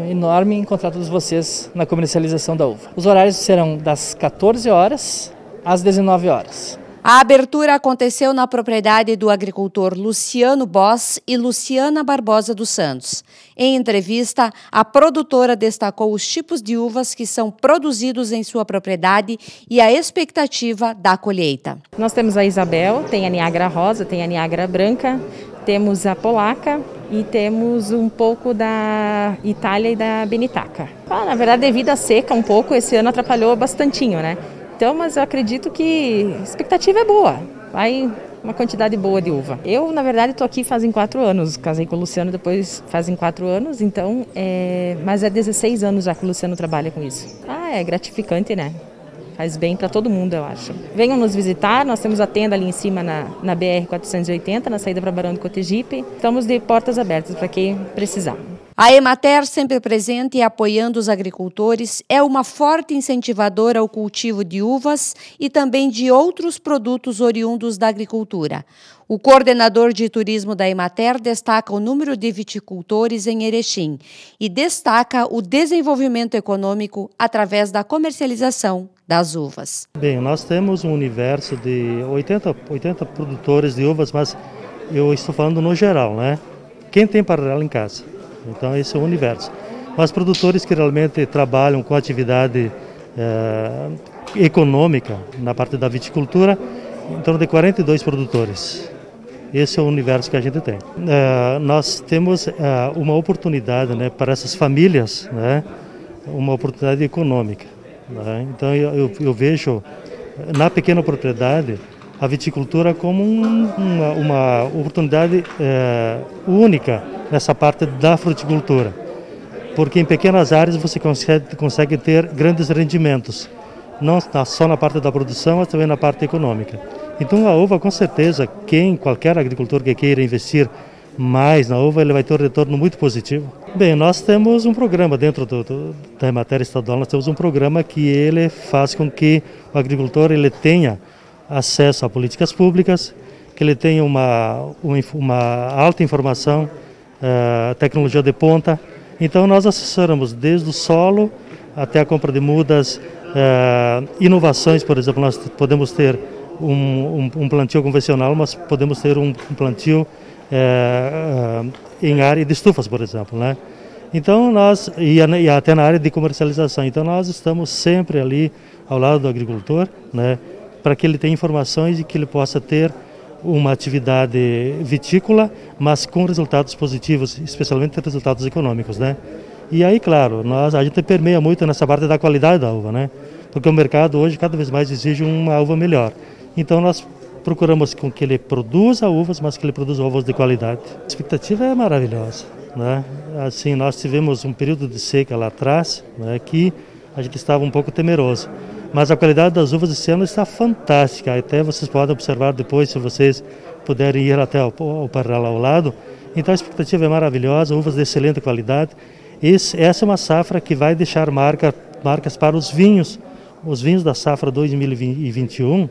enorme encontrar todos vocês na comercialização da uva. Os horários serão das 14 horas às 19 horas. A abertura aconteceu na propriedade do agricultor Luciano Boss e Luciana Barbosa dos Santos. Em entrevista, a produtora destacou os tipos de uvas que são produzidos em sua propriedade e a expectativa da colheita. Nós temos a Isabel, tem a Niágara Rosa, tem a Niágara Branca, temos a Polaca e temos um pouco da Itália e da Benitaca. Na verdade, devido à seca um pouco, esse ano atrapalhou bastantinho, né? Então, mas eu acredito que a expectativa é boa, vai uma quantidade boa de uva. Eu, na verdade, estou aqui fazem 4 anos, casei com o Luciano depois fazem 4 anos, mas é 16 anos já que o Luciano trabalha com isso. É gratificante, né? Faz bem para todo mundo, eu acho. Venham nos visitar, nós temos a tenda ali em cima na BR-480, na saída para Barão do Cotegipe. Estamos de portas abertas para quem precisar. A Emater, sempre presente e apoiando os agricultores, é uma forte incentivadora ao cultivo de uvas e também de outros produtos oriundos da agricultura. O coordenador de turismo da Emater destaca o número de viticultores em Erechim e destaca o desenvolvimento econômico através da comercialização das uvas. Bem, nós temos um universo de 80 produtores de uvas, mas eu estou falando no geral, né? Quem tem paralelo em casa? Então esse é o universo. Mas produtores que realmente trabalham com atividade econômica na parte da viticultura, em torno de 42 produtores. Esse é o universo que a gente tem. Nós temos uma oportunidade, né, para essas famílias, né, uma oportunidade econômica. Né? Então eu vejo na pequena propriedade a viticultura como uma oportunidade única nessa parte da fruticultura, porque em pequenas áreas você consegue ter grandes rendimentos, não só na parte da produção, mas também na parte econômica. Então a uva, com certeza, qualquer agricultor que queira investir mais na uva, ele vai ter um retorno muito positivo. Bem, nós temos um programa dentro da Emater estadual, nós temos um programa que ele faz com que o agricultor ele tenha acesso a políticas públicas, que ele tenha uma alta informação, tecnologia de ponta. Então nós assessoramos desde o solo até a compra de mudas, inovações, por exemplo, nós podemos ter um plantio convencional, mas podemos ter um plantio em área de estufas, por exemplo, né? Então e até na área de comercialização. Então nós estamos sempre ali ao lado do agricultor, né, para que ele tenha informações e que ele possa ter uma atividade vitícola, mas com resultados positivos, especialmente resultados econômicos, né? E aí, claro, a gente permeia muito nessa parte da qualidade da uva, né? Porque o mercado hoje cada vez mais exige uma uva melhor. Então nós procuramos com que ele produza uvas, mas que ele produza uvas de qualidade. A expectativa é maravilhosa, né? Assim, nós tivemos um período de seca lá atrás, né, que a gente estava um pouco temeroso. Mas a qualidade das uvas esse ano está fantástica. Até vocês podem observar depois, se vocês puderem ir até o paralelo ao lado. Então a expectativa é maravilhosa, uvas de excelente qualidade. Essa é uma safra que vai deixar marcas para os vinhos. Os vinhos da safra 2021,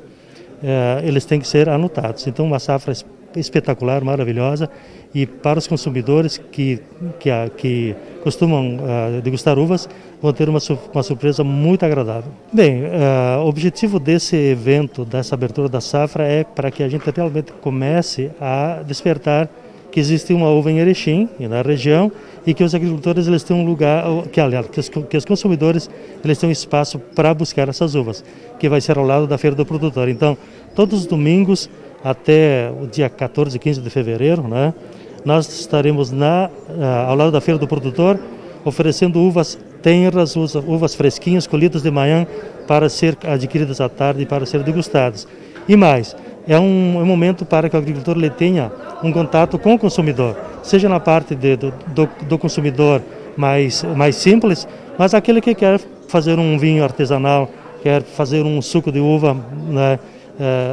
eles têm que ser anotados. Então uma safra espetacular, maravilhosa. E para os consumidores que costumam degustar uvas, vão ter uma surpresa muito agradável. Bem, o objetivo desse evento, dessa abertura da safra, é para que a gente realmente comece a despertar que existe uma uva em Erechim, na região, e que os agricultores eles têm um lugar, que os consumidores eles têm um espaço para buscar essas uvas, que vai ser ao lado da Feira do Produtor. Então, todos os domingos, até o dia 14 e 15 de fevereiro, né, nós estaremos ao lado da Feira do Produtor, oferecendo uvas tenras, uvas fresquinhas, colhidas de manhã, para ser adquiridas à tarde e para ser degustadas. E mais, é um momento para que o agricultor ele tenha um contato com o consumidor, seja na parte do consumidor mais simples, mas aquele que quer fazer um vinho artesanal, quer fazer um suco de uva, né,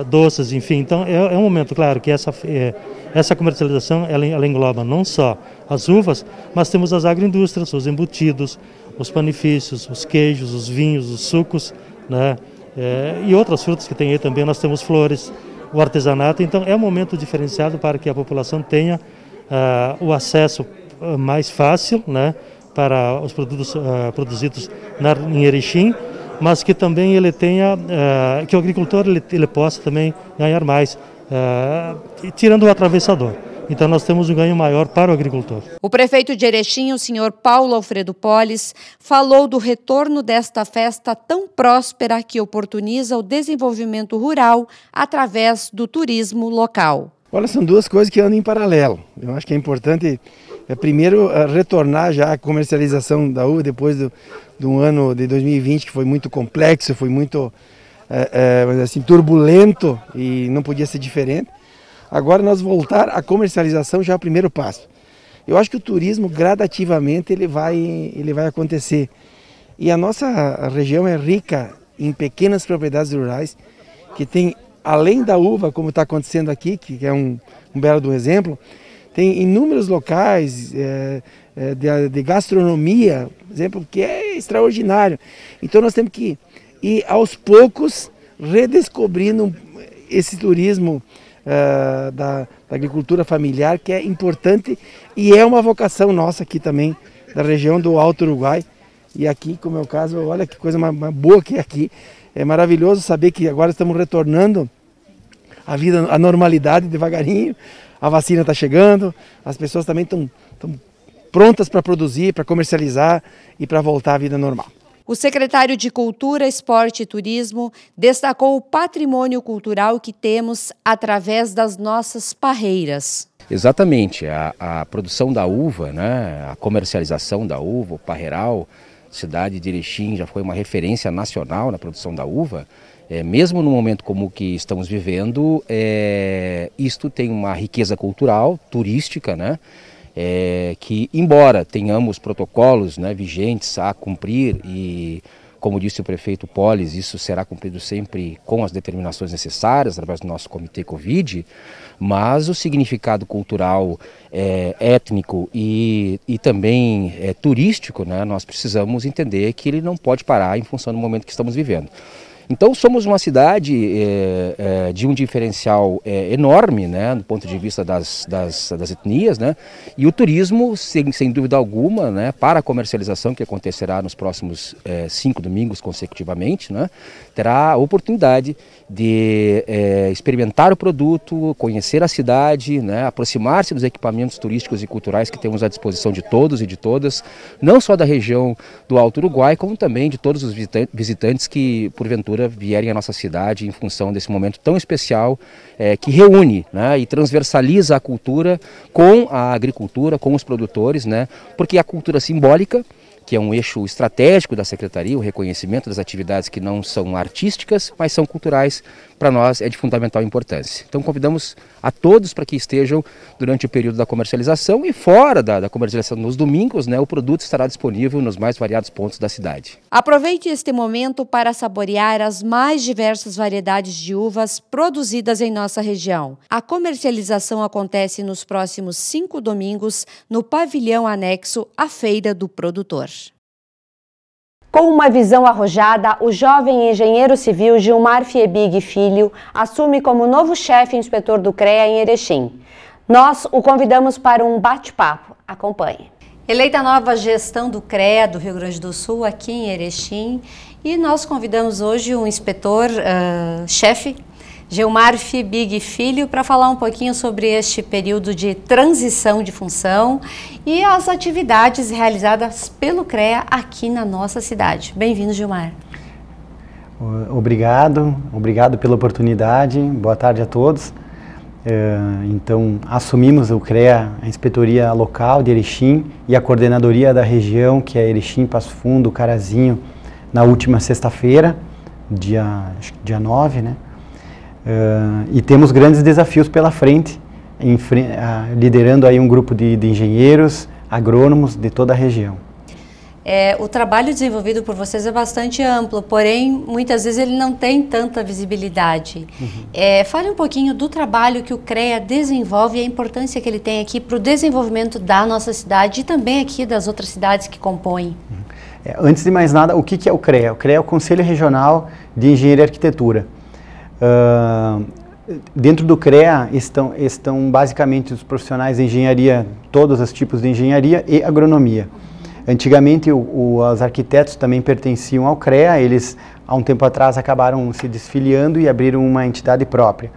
doces, enfim. Então é um momento, claro, que essa comercialização ela engloba não só as uvas, mas temos as agroindústrias, os embutidos, os panifícios, os queijos, os vinhos, os sucos, né, e outras frutas que tem aí também. Nós temos flores, o artesanato. Então é um momento diferenciado para que a população tenha o acesso mais fácil, né, para os produtos produzidos em Erechim, mas que também ele tenha, que o agricultor ele possa também ganhar mais, tirando o atravessador. Então nós temos um ganho maior para o agricultor. O prefeito de Erechim, o senhor Paulo Alfredo Polis, falou do retorno desta festa tão próspera que oportuniza o desenvolvimento rural através do turismo local. Olha, são duas coisas que andam em paralelo. Eu acho que é importante, primeiro, retornar já a comercialização da uva depois do ano de 2020, que foi muito complexo, foi muito assim, turbulento e não podia ser diferente. Agora nós voltar à comercialização já é o primeiro passo. Eu acho que o turismo gradativamente ele vai acontecer. E a nossa região é rica em pequenas propriedades rurais, que tem, além da uva, como está acontecendo aqui, que é um belo do exemplo, tem inúmeros locais de gastronomia, por exemplo, que é extraordinário. Então nós temos que ir aos poucos redescobrindo esse turismo da agricultura familiar, que é importante e é uma vocação nossa aqui também, da região do Alto Uruguai. E aqui, como é o caso, olha que coisa mais boa que é aqui. É maravilhoso saber que agora estamos retornando à vida, à normalidade devagarinho. A vacina está chegando, as pessoas também estão prontas para produzir, para comercializar e para voltar à vida normal. O secretário de Cultura, Esporte e Turismo destacou o patrimônio cultural que temos através das nossas parreiras. Exatamente, a produção da uva, né, a comercialização da uva, o parreiral, cidade de Erechim já foi uma referência nacional na produção da uva. Mesmo no momento como o que estamos vivendo, isto tem uma riqueza cultural, turística, né? Que embora tenhamos protocolos, né, vigentes a cumprir e, como disse o prefeito Polis, isso será cumprido sempre com as determinações necessárias através do nosso comitê Covid, mas o significado cultural, étnico e também turístico, né, nós precisamos entender que ele não pode parar em função do momento que estamos vivendo. Então somos uma cidade de um diferencial enorme, né, do ponto de vista das etnias, né, e o turismo, sem dúvida alguma, né, para a comercialização que acontecerá nos próximos 5 domingos consecutivamente, né, terá a oportunidade de experimentar o produto, conhecer a cidade, né, aproximar-se dos equipamentos turísticos e culturais que temos à disposição de todos e de todas, não só da região do Alto Uruguai, como também de todos os visitantes que, porventura, vierem à nossa cidade em função desse momento tão especial que reúne, né, e transversaliza a cultura com a agricultura, com os produtores, né, porque a cultura simbólica, que é um eixo estratégico da Secretaria, o reconhecimento das atividades que não são artísticas, mas são culturais, para nós é de fundamental importância. Então convidamos a todos para que estejam durante o período da comercialização e fora da comercialização nos domingos, né, o produto estará disponível nos mais variados pontos da cidade. Aproveite este momento para saborear as mais diversas variedades de uvas produzidas em nossa região. A comercialização acontece nos próximos 5 domingos no pavilhão anexo à Feira do Produtor. Com uma visão arrojada, o jovem engenheiro civil Gilmar Fiebig Filho assume como novo chefe inspetor do CREA em Erechim. Nós o convidamos para um bate-papo. Acompanhe. Eleita a nova gestão do CREA do Rio Grande do Sul aqui em Erechim, e nós convidamos hoje o inspetor chefe Gilmar Fiebig Filho para falar um pouquinho sobre este período de transição de função e as atividades realizadas pelo CREA aqui na nossa cidade. Bem-vindo, Gilmar. Obrigado pela oportunidade. Boa tarde a todos. Então, assumimos o CREA, a inspetoria local de Erechim e a coordenadoria da região, que é Erechim, Passo Fundo, Carazinho, na última sexta-feira, dia 9, né? E temos grandes desafios pela frente, liderando aí um grupo de engenheiros, agrônomos de toda a região. O trabalho desenvolvido por vocês é bastante amplo, porém, muitas vezes ele não tem tanta visibilidade. Fale um pouquinho do trabalho que o CREA desenvolve e a importância que ele tem aqui para o desenvolvimento da nossa cidade e também aqui das outras cidades que compõem. Antes de mais nada, o que é o CREA? O CREA é o Conselho Regional de Engenharia e Arquitetura. Dentro do CREA estão basicamente os profissionais de engenharia, todos os tipos de engenharia e agronomia. Antigamente os arquitetos também pertenciam ao CREA, eles há um tempo atrás acabaram se desfiliando e abriram uma entidade própria.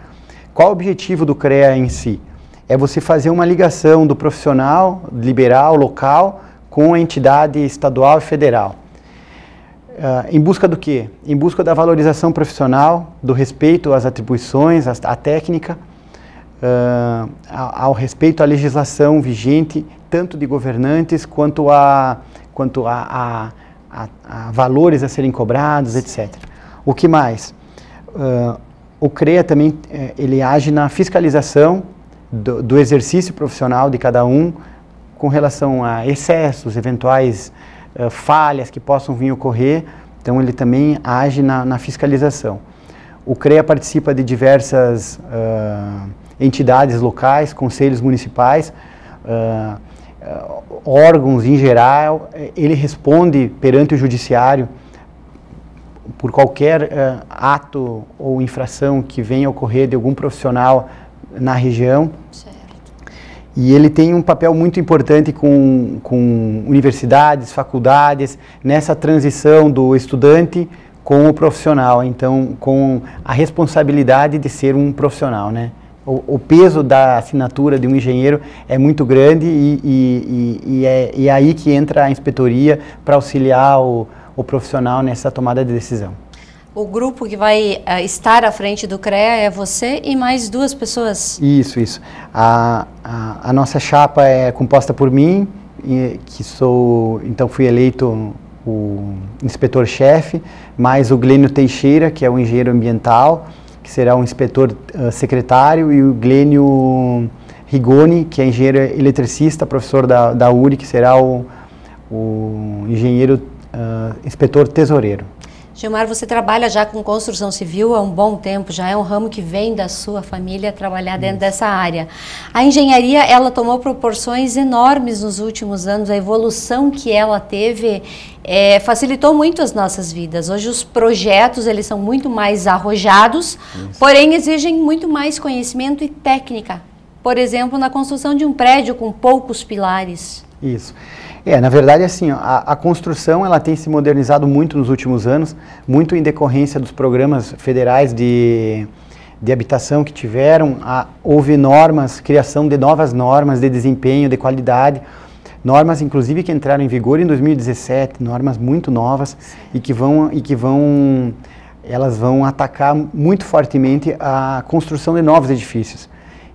Qual o objetivo do CREA em si? É você fazer uma ligação do profissional liberal, local, com a entidade estadual e federal. Em busca do quê? Em busca da valorização profissional, do respeito às atribuições, à técnica, ao respeito à legislação vigente, tanto de governantes quanto a valores a serem cobrados, etc. O que mais? O CREA também ele age na fiscalização do exercício profissional de cada um com relação a excessos, eventuais falhas que possam vir a ocorrer, Então ele também age na fiscalização. O CREA participa de diversas entidades locais, conselhos municipais, órgãos em geral. Ele responde perante o judiciário por qualquer ato ou infração que venha a ocorrer de algum profissional na região. Certo. E ele tem um papel muito importante com universidades, faculdades, nessa transição do estudante com o profissional, então com a responsabilidade de ser um profissional, né? O peso da assinatura de um engenheiro é muito grande e é aí que entra a inspetoria para auxiliar o profissional nessa tomada de decisão. O grupo que vai estar à frente do CREA é você e mais 2 pessoas? Isso. A nossa chapa é composta por mim, então fui eleito o inspetor-chefe, mais o Glênio Teixeira, que é o engenheiro ambiental, que será o inspetor secretário, e o Glênio Rigoni, que é engenheiro eletricista, professor da URI, que será o engenheiro inspetor tesoureiro. Gilmar, você trabalha já com construção civil há um bom tempo, já é um ramo que vem da sua família trabalhar dentro dessa área. A engenharia, ela tomou proporções enormes nos últimos anos, a evolução que ela teve facilitou muito as nossas vidas. Hoje os projetos, eles são muito mais arrojados, porém exigem muito mais conhecimento e técnica. Por exemplo, na construção de um prédio com poucos pilares. Isso. Na verdade, assim, a construção ela tem se modernizado muito nos últimos anos, muito em decorrência dos programas federais de habitação que tiveram. Houve normas, criação de novas normas de desempenho, de qualidade, normas inclusive que entraram em vigor em 2017, normas muito novas e que elas vão atacar muito fortemente a construção de novos edifícios,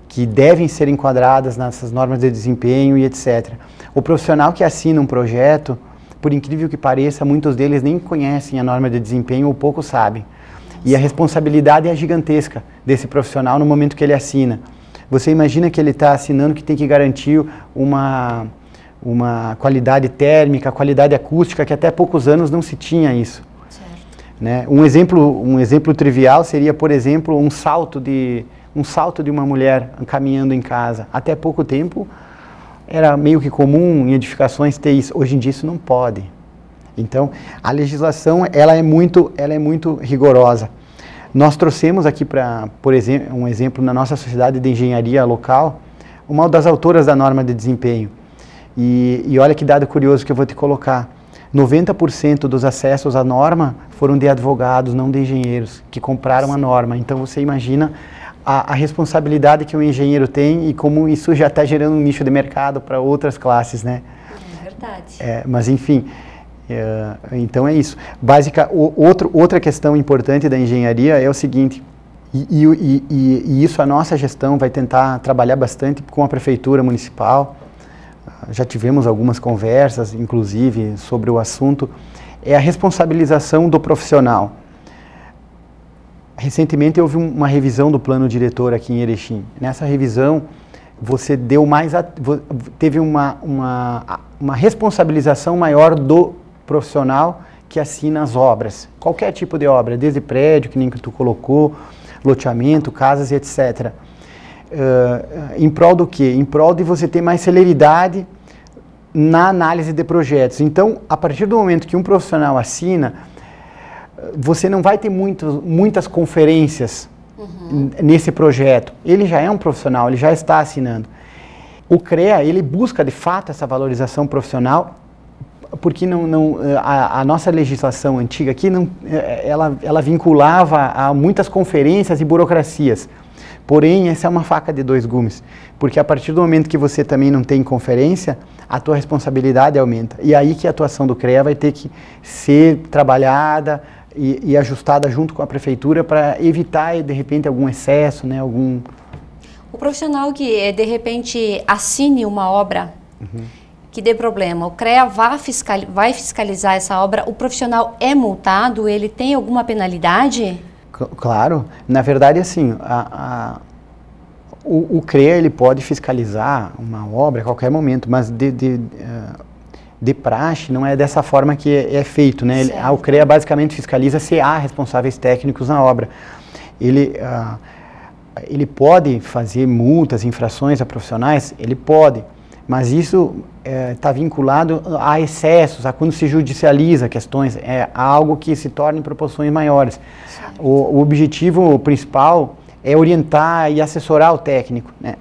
que devem ser enquadradas nessas normas de desempenho e etc. O profissional que assina um projeto, por incrível que pareça, muitos deles nem conhecem a norma de desempenho ou pouco sabem. E a responsabilidade é gigantesca desse profissional no momento que ele assina. Você imagina que ele está assinando que tem que garantir uma qualidade térmica, qualidade acústica, que até poucos anos não se tinha isso. Certo. Né? Um exemplo trivial seria, por exemplo, um salto de uma mulher caminhando em casa. Até pouco tempo era meio que comum em edificações ter isso. Hoje em dia isso não pode. Então, a legislação ela é muito rigorosa. Nós trouxemos aqui por exemplo, um exemplo na nossa sociedade de engenharia local, uma das autoras da norma de desempenho. E olha que dado curioso que eu vou te colocar. 90% dos acessos à norma foram de advogados, não de engenheiros, que compraram a norma. Então, você imagina a responsabilidade que o engenheiro tem e como isso já está gerando um nicho de mercado para outras classes, né? É verdade. Mas enfim, então é isso. Outra questão importante da engenharia é o seguinte, e isso a nossa gestão vai tentar trabalhar bastante com a prefeitura municipal. Já tivemos algumas conversas, inclusive, sobre o assunto, é a responsabilização do profissional. Recentemente houve uma revisão do plano diretor aqui em Erechim. Nessa revisão, você teve uma responsabilização maior do profissional que assina as obras. Qualquer tipo de obra, desde prédio, que nem que tu colocou, loteamento, casas e etc. Em prol do quê? Em prol de você ter mais celeridade na análise de projetos. Então, a partir do momento que um profissional assina, você não vai ter muitas conferências nesse projeto. Ele já é um profissional, ele já está assinando. O CREA, ele busca de fato essa valorização profissional, porque a nossa legislação antiga aqui, ela vinculava a muitas conferências e burocracias. Porém, essa é uma faca de 2 gumes, porque a partir do momento que você também não tem conferência, a tua responsabilidade aumenta. E aí que a atuação do CREA vai ter que ser trabalhada e ajustada junto com a prefeitura para evitar, de repente, algum excesso, né, algum... O profissional que, de repente, assine uma obra que dê problema, o CREA vai fiscalizar essa obra, o profissional é multado, ele tem alguma penalidade? Claro, na verdade, assim, o CREA ele pode fiscalizar uma obra a qualquer momento, mas de praxe, não é dessa forma que é feito, né? O CREA basicamente fiscaliza se há responsáveis técnicos na obra. Ele pode fazer multas, infrações a profissionais? Ele pode, mas isso está vinculado a excessos, a quando se judicializa questões, a algo que se torna em proporções maiores. O objetivo principal é orientar e assessorar o técnico, né?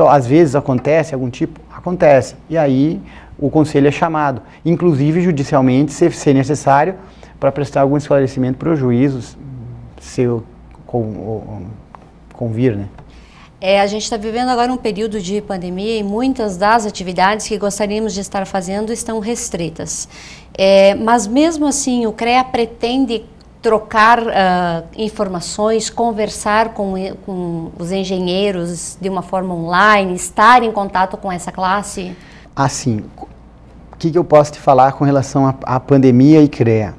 Às vezes acontece algum tipo, acontece, e aí o conselho é chamado, inclusive judicialmente, se necessário, para prestar algum esclarecimento para os juízos, se convir, né? A gente está vivendo agora um período de pandemia e muitas das atividades que gostaríamos de estar fazendo estão restritas. Mas mesmo assim, o CREA pretende trocar informações, conversar com os engenheiros de uma forma online, estar em contato com essa classe? Assim, o que eu posso te falar com relação à pandemia e CREA?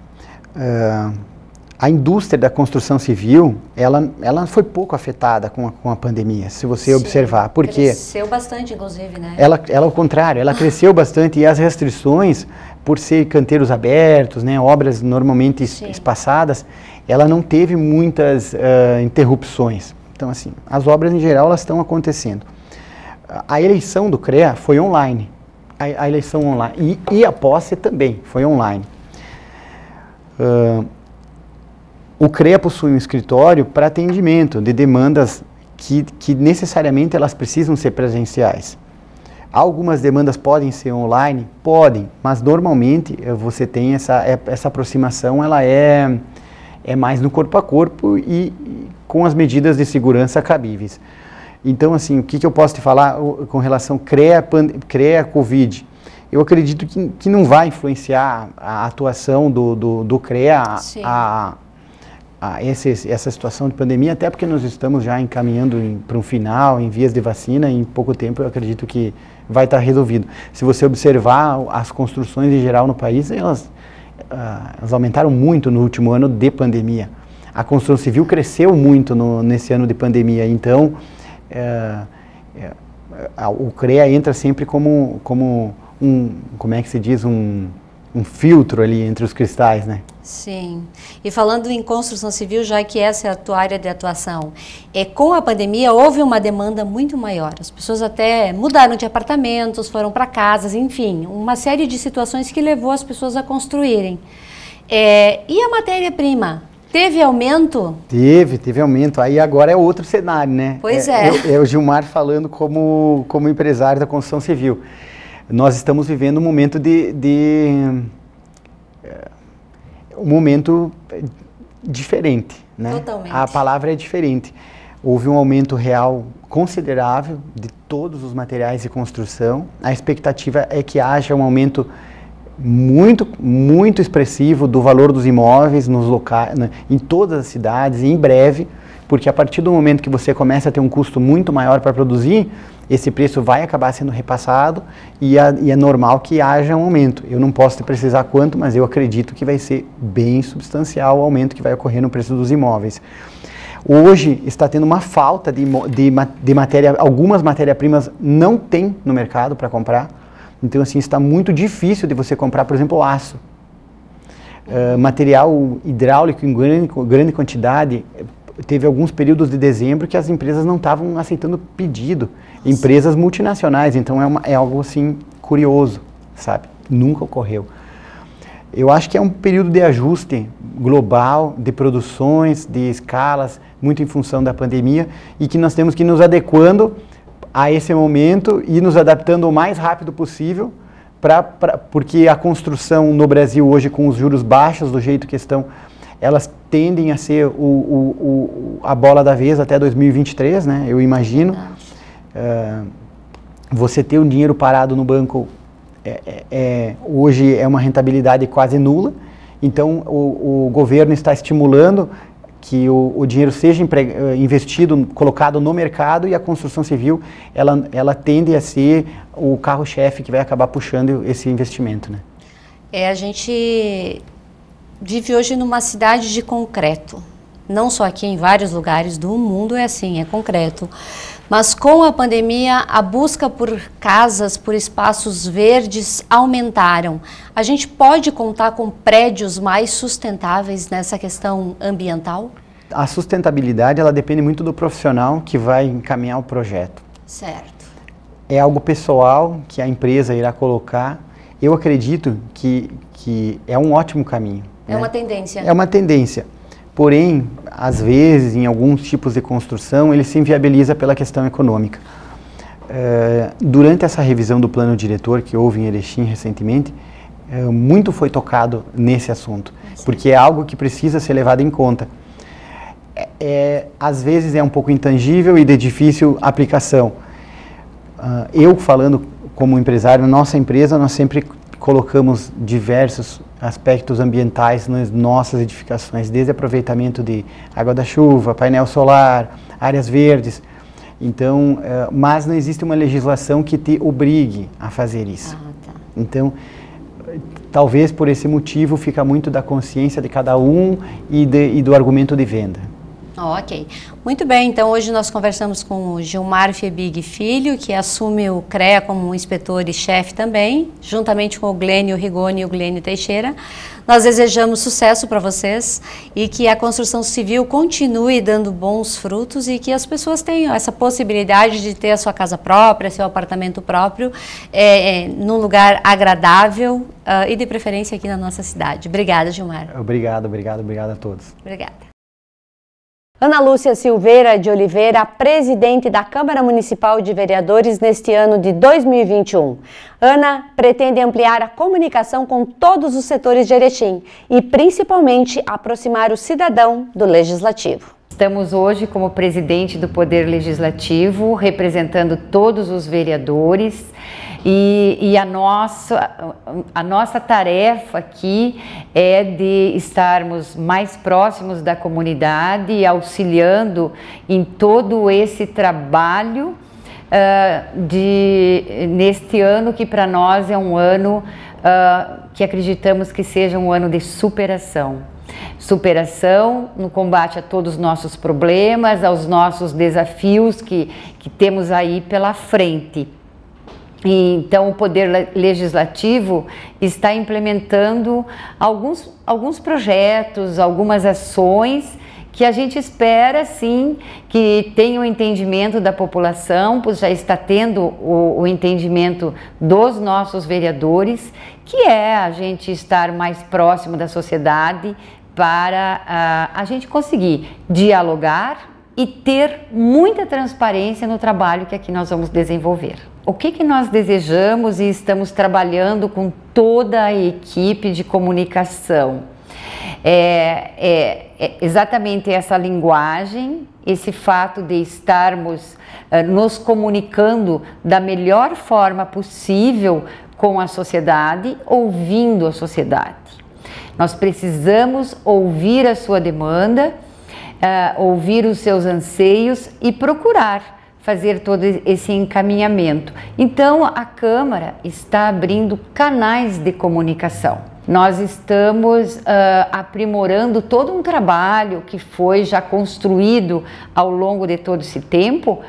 A indústria da construção civil, ela foi pouco afetada com a pandemia, se você observar. Porque cresceu bastante, inclusive, né? Ela, ao contrário, ela cresceu bastante e as restrições, por ser canteiros abertos, né, obras normalmente espaçadas, ela não teve muitas interrupções. Então, assim, as obras em geral, elas estão acontecendo. A eleição do CREA foi online. A eleição online. E a posse também foi online. O CREA possui um escritório para atendimento de demandas que necessariamente elas precisam ser presenciais. Algumas demandas podem ser online? Podem, mas normalmente você tem essa aproximação, ela é mais no corpo a corpo e com as medidas de segurança cabíveis. Então, assim, o que eu posso te falar com relação CREA Covid? Eu acredito que não vai influenciar a atuação do CREA essa situação de pandemia, até porque nós estamos já encaminhando para um final, em vias de vacina, e em pouco tempo eu acredito que vai estar resolvido. Se você observar as construções em geral no país, elas aumentaram muito no último ano de pandemia. A construção civil cresceu muito nesse ano de pandemia, então o CREA entra sempre como como é que se diz, um filtro ali entre os cristais, né? Sim. E falando em construção civil, já que essa é a tua área de atuação, com a pandemia houve uma demanda muito maior. As pessoas até mudaram de apartamentos, foram para casas, enfim, uma série de situações que levou as pessoas a construírem. E a matéria-prima? Teve aumento? Teve aumento. Aí agora é outro cenário, né? Pois é. É o Gilmar falando como empresário da construção civil. Nós estamos vivendo um momento um momento diferente, né? Totalmente. A palavra é diferente. Houve um aumento real considerável de todos os materiais de construção. A expectativa é que haja um aumento muito expressivo do valor dos imóveis nos locais, né, em todas as cidades, e em breve, porque a partir do momento que você começa a ter um custo muito maior para produzir, esse preço vai acabar sendo repassado e é normal que haja um aumento. Eu não posso te precisar quanto, mas eu acredito que vai ser bem substancial o aumento que vai ocorrer no preço dos imóveis. Hoje está tendo uma falta de matéria, algumas matérias-primas não tem no mercado para comprar, então assim está muito difícil de você comprar, por exemplo, aço. Material hidráulico em grande quantidade. Teve alguns períodos de dezembro que as empresas não estavam aceitando pedido. Empresas multinacionais, então é algo assim curioso, sabe? Nunca ocorreu. Eu acho que é um período de ajuste global, de produções, de escalas, muito em função da pandemia, e que nós temos que ir nos adequando a esse momento e nos adaptando o mais rápido possível, porque a construção no Brasil hoje, com os juros baixos do jeito que estão, elas tendem a ser a bola da vez até 2023, né? Eu imagino. Você ter o dinheiro parado no banco hoje é uma rentabilidade quase nula, então o governo está estimulando que o dinheiro seja investido, colocado no mercado, e a construção civil ela tende a ser o carro-chefe que vai acabar puxando esse investimento, né? A gente vive hoje numa cidade de concreto, não só aqui, em vários lugares do mundo é assim, é concreto. Mas com a pandemia, a busca por casas, por espaços verdes aumentaram. A gente pode contar com prédios mais sustentáveis nessa questão ambiental? A sustentabilidade, ela depende muito do profissional que vai encaminhar o projeto. Certo. É algo pessoal que a empresa irá colocar. Eu acredito que é um ótimo caminho. É, né? Uma tendência. É uma tendência. Porém, às vezes, em alguns tipos de construção, ele se inviabiliza pela questão econômica. Durante essa revisão do plano diretor que houve em Erechim recentemente, muito foi tocado nesse assunto, porque é algo que precisa ser levado em conta. Às vezes é um pouco intangível e de difícil aplicação. Eu, falando como empresário, na nossa empresa, nós sempre colocamos diversos aspectos ambientais nas nossas edificações, desde aproveitamento de água da chuva, painel solar, áreas verdes. Então, mas não existe uma legislação que te obrigue a fazer isso. Tá. Então, talvez por esse motivo fica muito da consciência de cada um e do argumento de venda. Ok. Muito bem, então hoje nós conversamos com o Gilmar Fiebig Filho, que assume o CREA como inspetor e chefe também, juntamente com o Glênio Rigoni e o Glênio Teixeira. Nós desejamos sucesso para vocês e que a construção civil continue dando bons frutos e que as pessoas tenham essa possibilidade de ter a sua casa própria, seu apartamento próprio, num lugar agradável e de preferência aqui na nossa cidade. Obrigada, Gilmar. Obrigado a todos. Obrigada. Ana Lúcia Silveira de Oliveira, presidente da Câmara Municipal de Vereadores neste ano de 2021. Ana pretende ampliar a comunicação com todos os setores de Erechim e, principalmente, aproximar o cidadão do Legislativo. Estamos hoje como presidente do Poder Legislativo, representando todos os vereadores. E a nossa tarefa aqui é de estarmos mais próximos da comunidade, auxiliando em todo esse trabalho neste ano que para nós é um ano que acreditamos que seja um ano de superação. Superação no combate a todos os nossos problemas, aos nossos desafios que temos aí pela frente. Então, o Poder Legislativo está implementando alguns projetos, algumas ações que a gente espera, sim, que tenha o entendimento da população, pois já está tendo o entendimento dos nossos vereadores, que é a gente estar mais próximo da sociedade para a gente conseguir dialogar e ter muita transparência no trabalho que aqui nós vamos desenvolver. O que nós desejamos e estamos trabalhando com toda a equipe de comunicação? Exatamente essa linguagem, esse fato de estarmos nos comunicando da melhor forma possível com a sociedade, ouvindo a sociedade. Nós precisamos ouvir a sua demanda, ouvir os seus anseios e procurar fazer todo esse encaminhamento. Então, a Câmara está abrindo canais de comunicação. Nós estamos aprimorando todo um trabalho que foi já construído ao longo de todo esse tempo,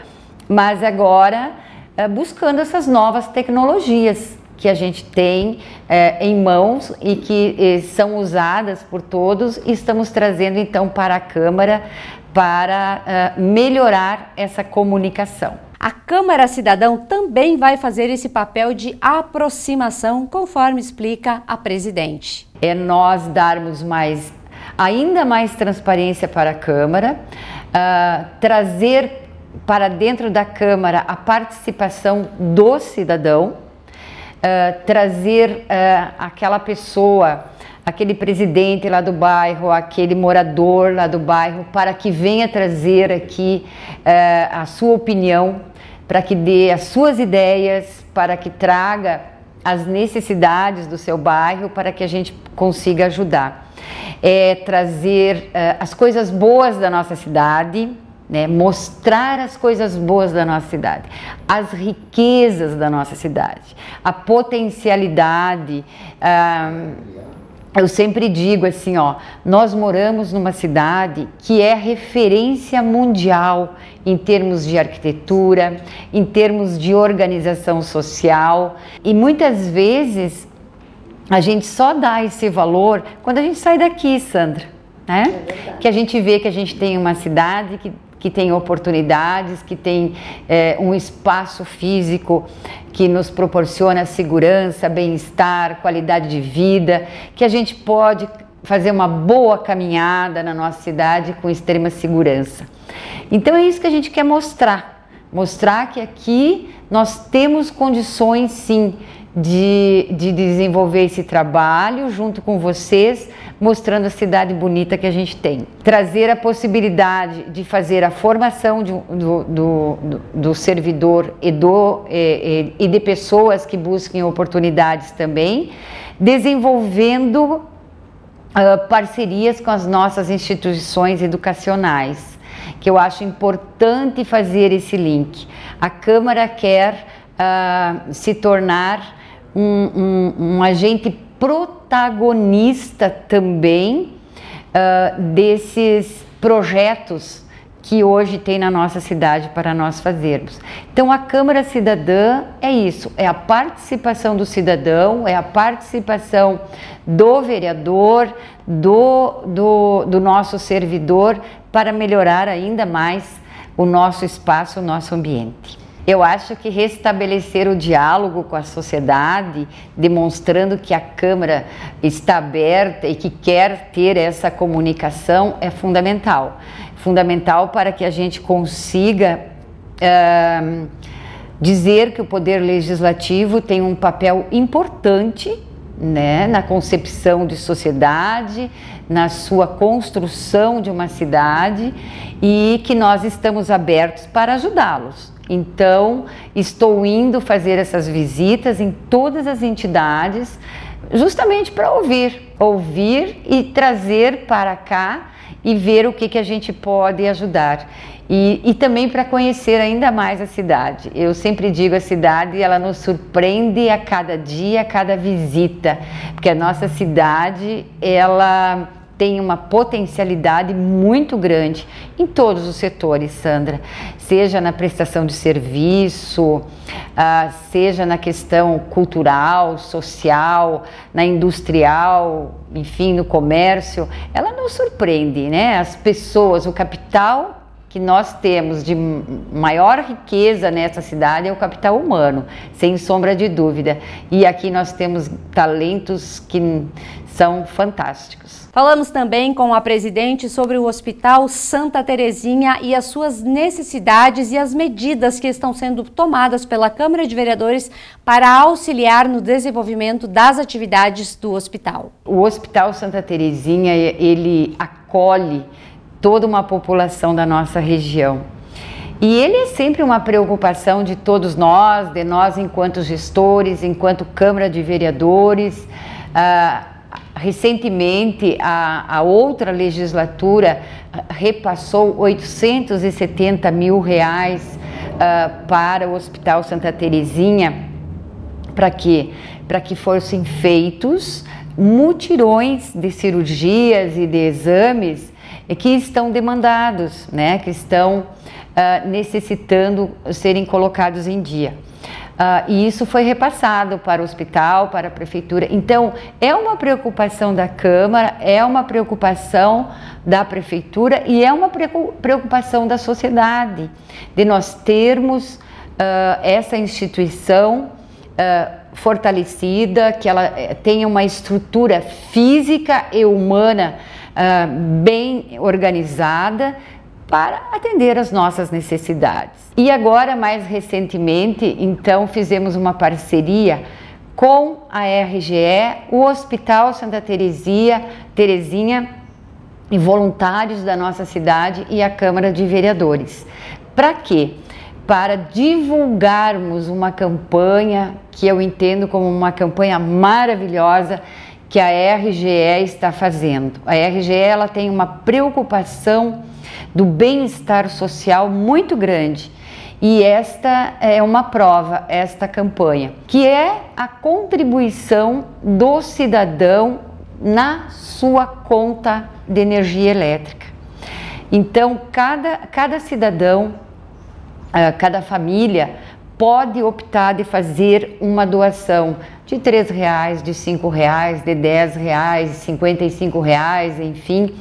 mas agora buscando essas novas tecnologias que a gente tem em mãos e que são usadas por todos, e estamos trazendo então para a Câmara para melhorar essa comunicação. A Câmara Cidadão também vai fazer esse papel de aproximação, conforme explica a presidente. É nós darmos ainda mais transparência para a Câmara, trazer para dentro da Câmara a participação do cidadão, trazer aquela pessoa, aquele presidente lá do bairro, aquele morador lá do bairro, para que venha trazer aqui a sua opinião, para que dê as suas ideias, para que traga as necessidades do seu bairro, para que a gente consiga ajudar. Trazer as coisas boas da nossa cidade, né? Mostrar as coisas boas da nossa cidade, as riquezas da nossa cidade, a potencialidade, eu sempre digo assim, ó, nós moramos numa cidade que é referência mundial em termos de arquitetura, em termos de organização social, e muitas vezes a gente só dá esse valor quando a gente sai daqui, Sandra, né? Que a gente vê que a gente tem uma cidade que tem oportunidades, que tem um espaço físico que nos proporciona segurança, bem-estar, qualidade de vida, que a gente pode fazer uma boa caminhada na nossa cidade com extrema segurança. Então é isso que a gente quer mostrar que aqui nós temos condições sim de desenvolver esse trabalho junto com vocês, mostrando a cidade bonita que a gente tem. Trazer a possibilidade de fazer a formação do servidor e de pessoas que busquem oportunidades também, desenvolvendo parcerias com as nossas instituições educacionais, que eu acho importante fazer esse link. A Câmara quer se tornar um agente protagonista também desses projetos que hoje tem na nossa cidade para nós fazermos. Então a Câmara Cidadã é isso, é a participação do cidadão, é a participação do vereador, do nosso servidor para melhorar ainda mais o nosso espaço, o nosso ambiente. Eu acho que restabelecer o diálogo com a sociedade, demonstrando que a Câmara está aberta e que quer ter essa comunicação é fundamental. Fundamental para que a gente consiga dizer que o Poder Legislativo tem um papel importante, né, na concepção de sociedade, na sua construção de uma cidade e que nós estamos abertos para ajudá-los. Então, estou indo fazer essas visitas em todas as entidades, justamente para ouvir e trazer para cá e ver o que a gente pode ajudar. E também para conhecer ainda mais a cidade. Eu sempre digo, a cidade, ela nos surpreende a cada dia, a cada visita, porque a nossa cidade, ela tem uma potencialidade muito grande em todos os setores, Sandra, seja na prestação de serviço, seja na questão cultural, social, na industrial, enfim, no comércio, ela nos surpreende, né? As pessoas, o capital que nós temos de maior riqueza nessa cidade é o capital humano, sem sombra de dúvida. E aqui nós temos talentos que são fantásticos. Falamos também com a presidente sobre o Hospital Santa Terezinha e as suas necessidades e as medidas que estão sendo tomadas pela Câmara de Vereadores para auxiliar no desenvolvimento das atividades do hospital. O Hospital Santa Terezinha, ele acolhe toda uma população da nossa região. E ele é sempre uma preocupação de todos nós, de nós enquanto gestores, enquanto Câmara de Vereadores. Recentemente, a outra legislatura repassou 870 mil reais para o Hospital Santa Terezinha. Para quê? Para que fossem feitos mutirões de cirurgias e de exames que estão demandados, né? Que estão necessitando serem colocados em dia. E isso foi repassado para o hospital, para a prefeitura. Então, é uma preocupação da Câmara, é uma preocupação da prefeitura e é uma preocupação da sociedade, de nós termos essa instituição fortalecida, que ela tenha uma estrutura física e humana bem organizada para atender às nossas necessidades. E agora, mais recentemente, então, fizemos uma parceria com a RGE, o Hospital Santa Terezinha e voluntários da nossa cidade e a Câmara de Vereadores. Para quê? Para divulgarmos uma campanha que eu entendo como uma campanha maravilhosa que a RGE está fazendo. A RGE, ela tem uma preocupação do bem-estar social muito grande. E esta é uma prova, esta campanha, que é a contribuição do cidadão na sua conta de energia elétrica. Então, cada cidadão, cada família pode optar de fazer uma doação de R$3, de R$5, de R$10, R$55, enfim,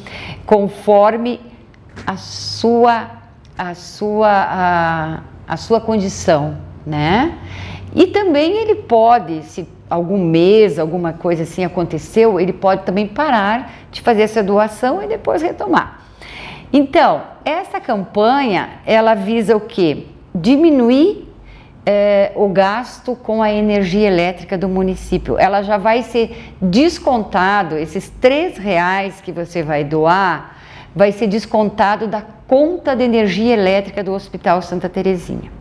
conforme a sua condição, né? E também ele pode, se algum mês, alguma coisa assim aconteceu, ele pode também parar de fazer essa doação e depois retomar. Então, essa campanha, ela visa o quê? Diminuir o gasto com a energia elétrica do município. Ela já vai ser descontado, esses R$3 que você vai doar, vai ser descontado da conta de energia elétrica do Hospital Santa Terezinha.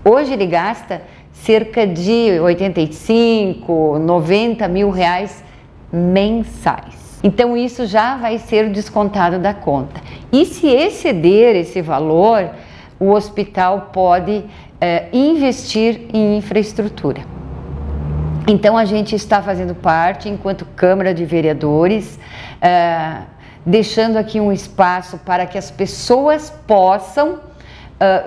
Hoje ele gasta cerca de 85, 90 mil reais mensais. Então isso já vai ser descontado da conta. E se exceder esse valor, o hospital pode investir em infraestrutura. Então a gente está fazendo parte, enquanto Câmara de Vereadores, deixando aqui um espaço para que as pessoas possam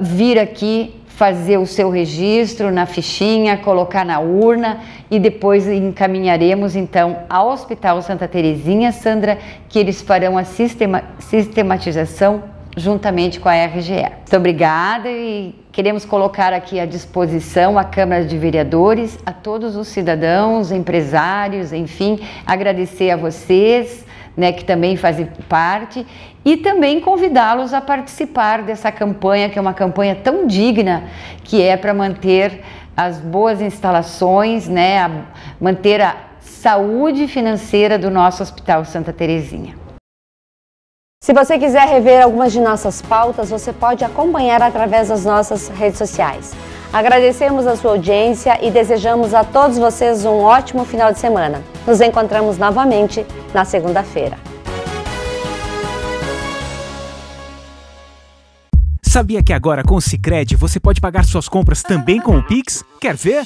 vir aqui fazer o seu registro na fichinha, colocar na urna e depois encaminharemos então ao Hospital Santa Terezinha, Sandra, que eles farão a sistematização juntamente com a RGE. Muito obrigada e queremos colocar aqui à disposição a Câmara de Vereadores, a todos os cidadãos, empresários, enfim, agradecer a vocês, né, que também fazem parte, e também convidá-los a participar dessa campanha, que é uma campanha tão digna, que é para manter as boas instalações, né, manter a saúde financeira do nosso Hospital Santa Terezinha. Se você quiser rever algumas de nossas pautas, você pode acompanhar através das nossas redes sociais. Agradecemos a sua audiência e desejamos a todos vocês um ótimo final de semana. Nos encontramos novamente na segunda-feira. Sabia que agora com o Sicredi você pode pagar suas compras também com o Pix? Quer ver?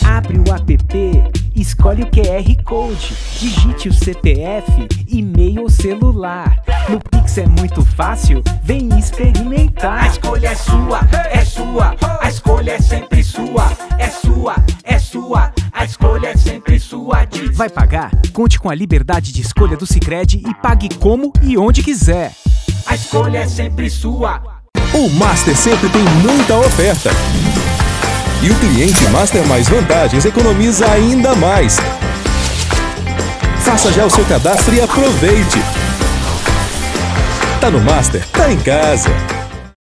Abre o app, escolhe o QR Code, digite o CPF, e-mail ou celular. No Pix é muito fácil, vem experimentar. A escolha é sua, a escolha é sempre sua, é sua, a escolha é sempre sua. Vai pagar? Conte com a liberdade de escolha do Sicredi e pague como e onde quiser. A escolha é sempre sua. O Master sempre tem muita oferta. E o cliente Master Mais Vantagens economiza ainda mais. Faça já o seu cadastro e aproveite. Tá no Master, tá em casa.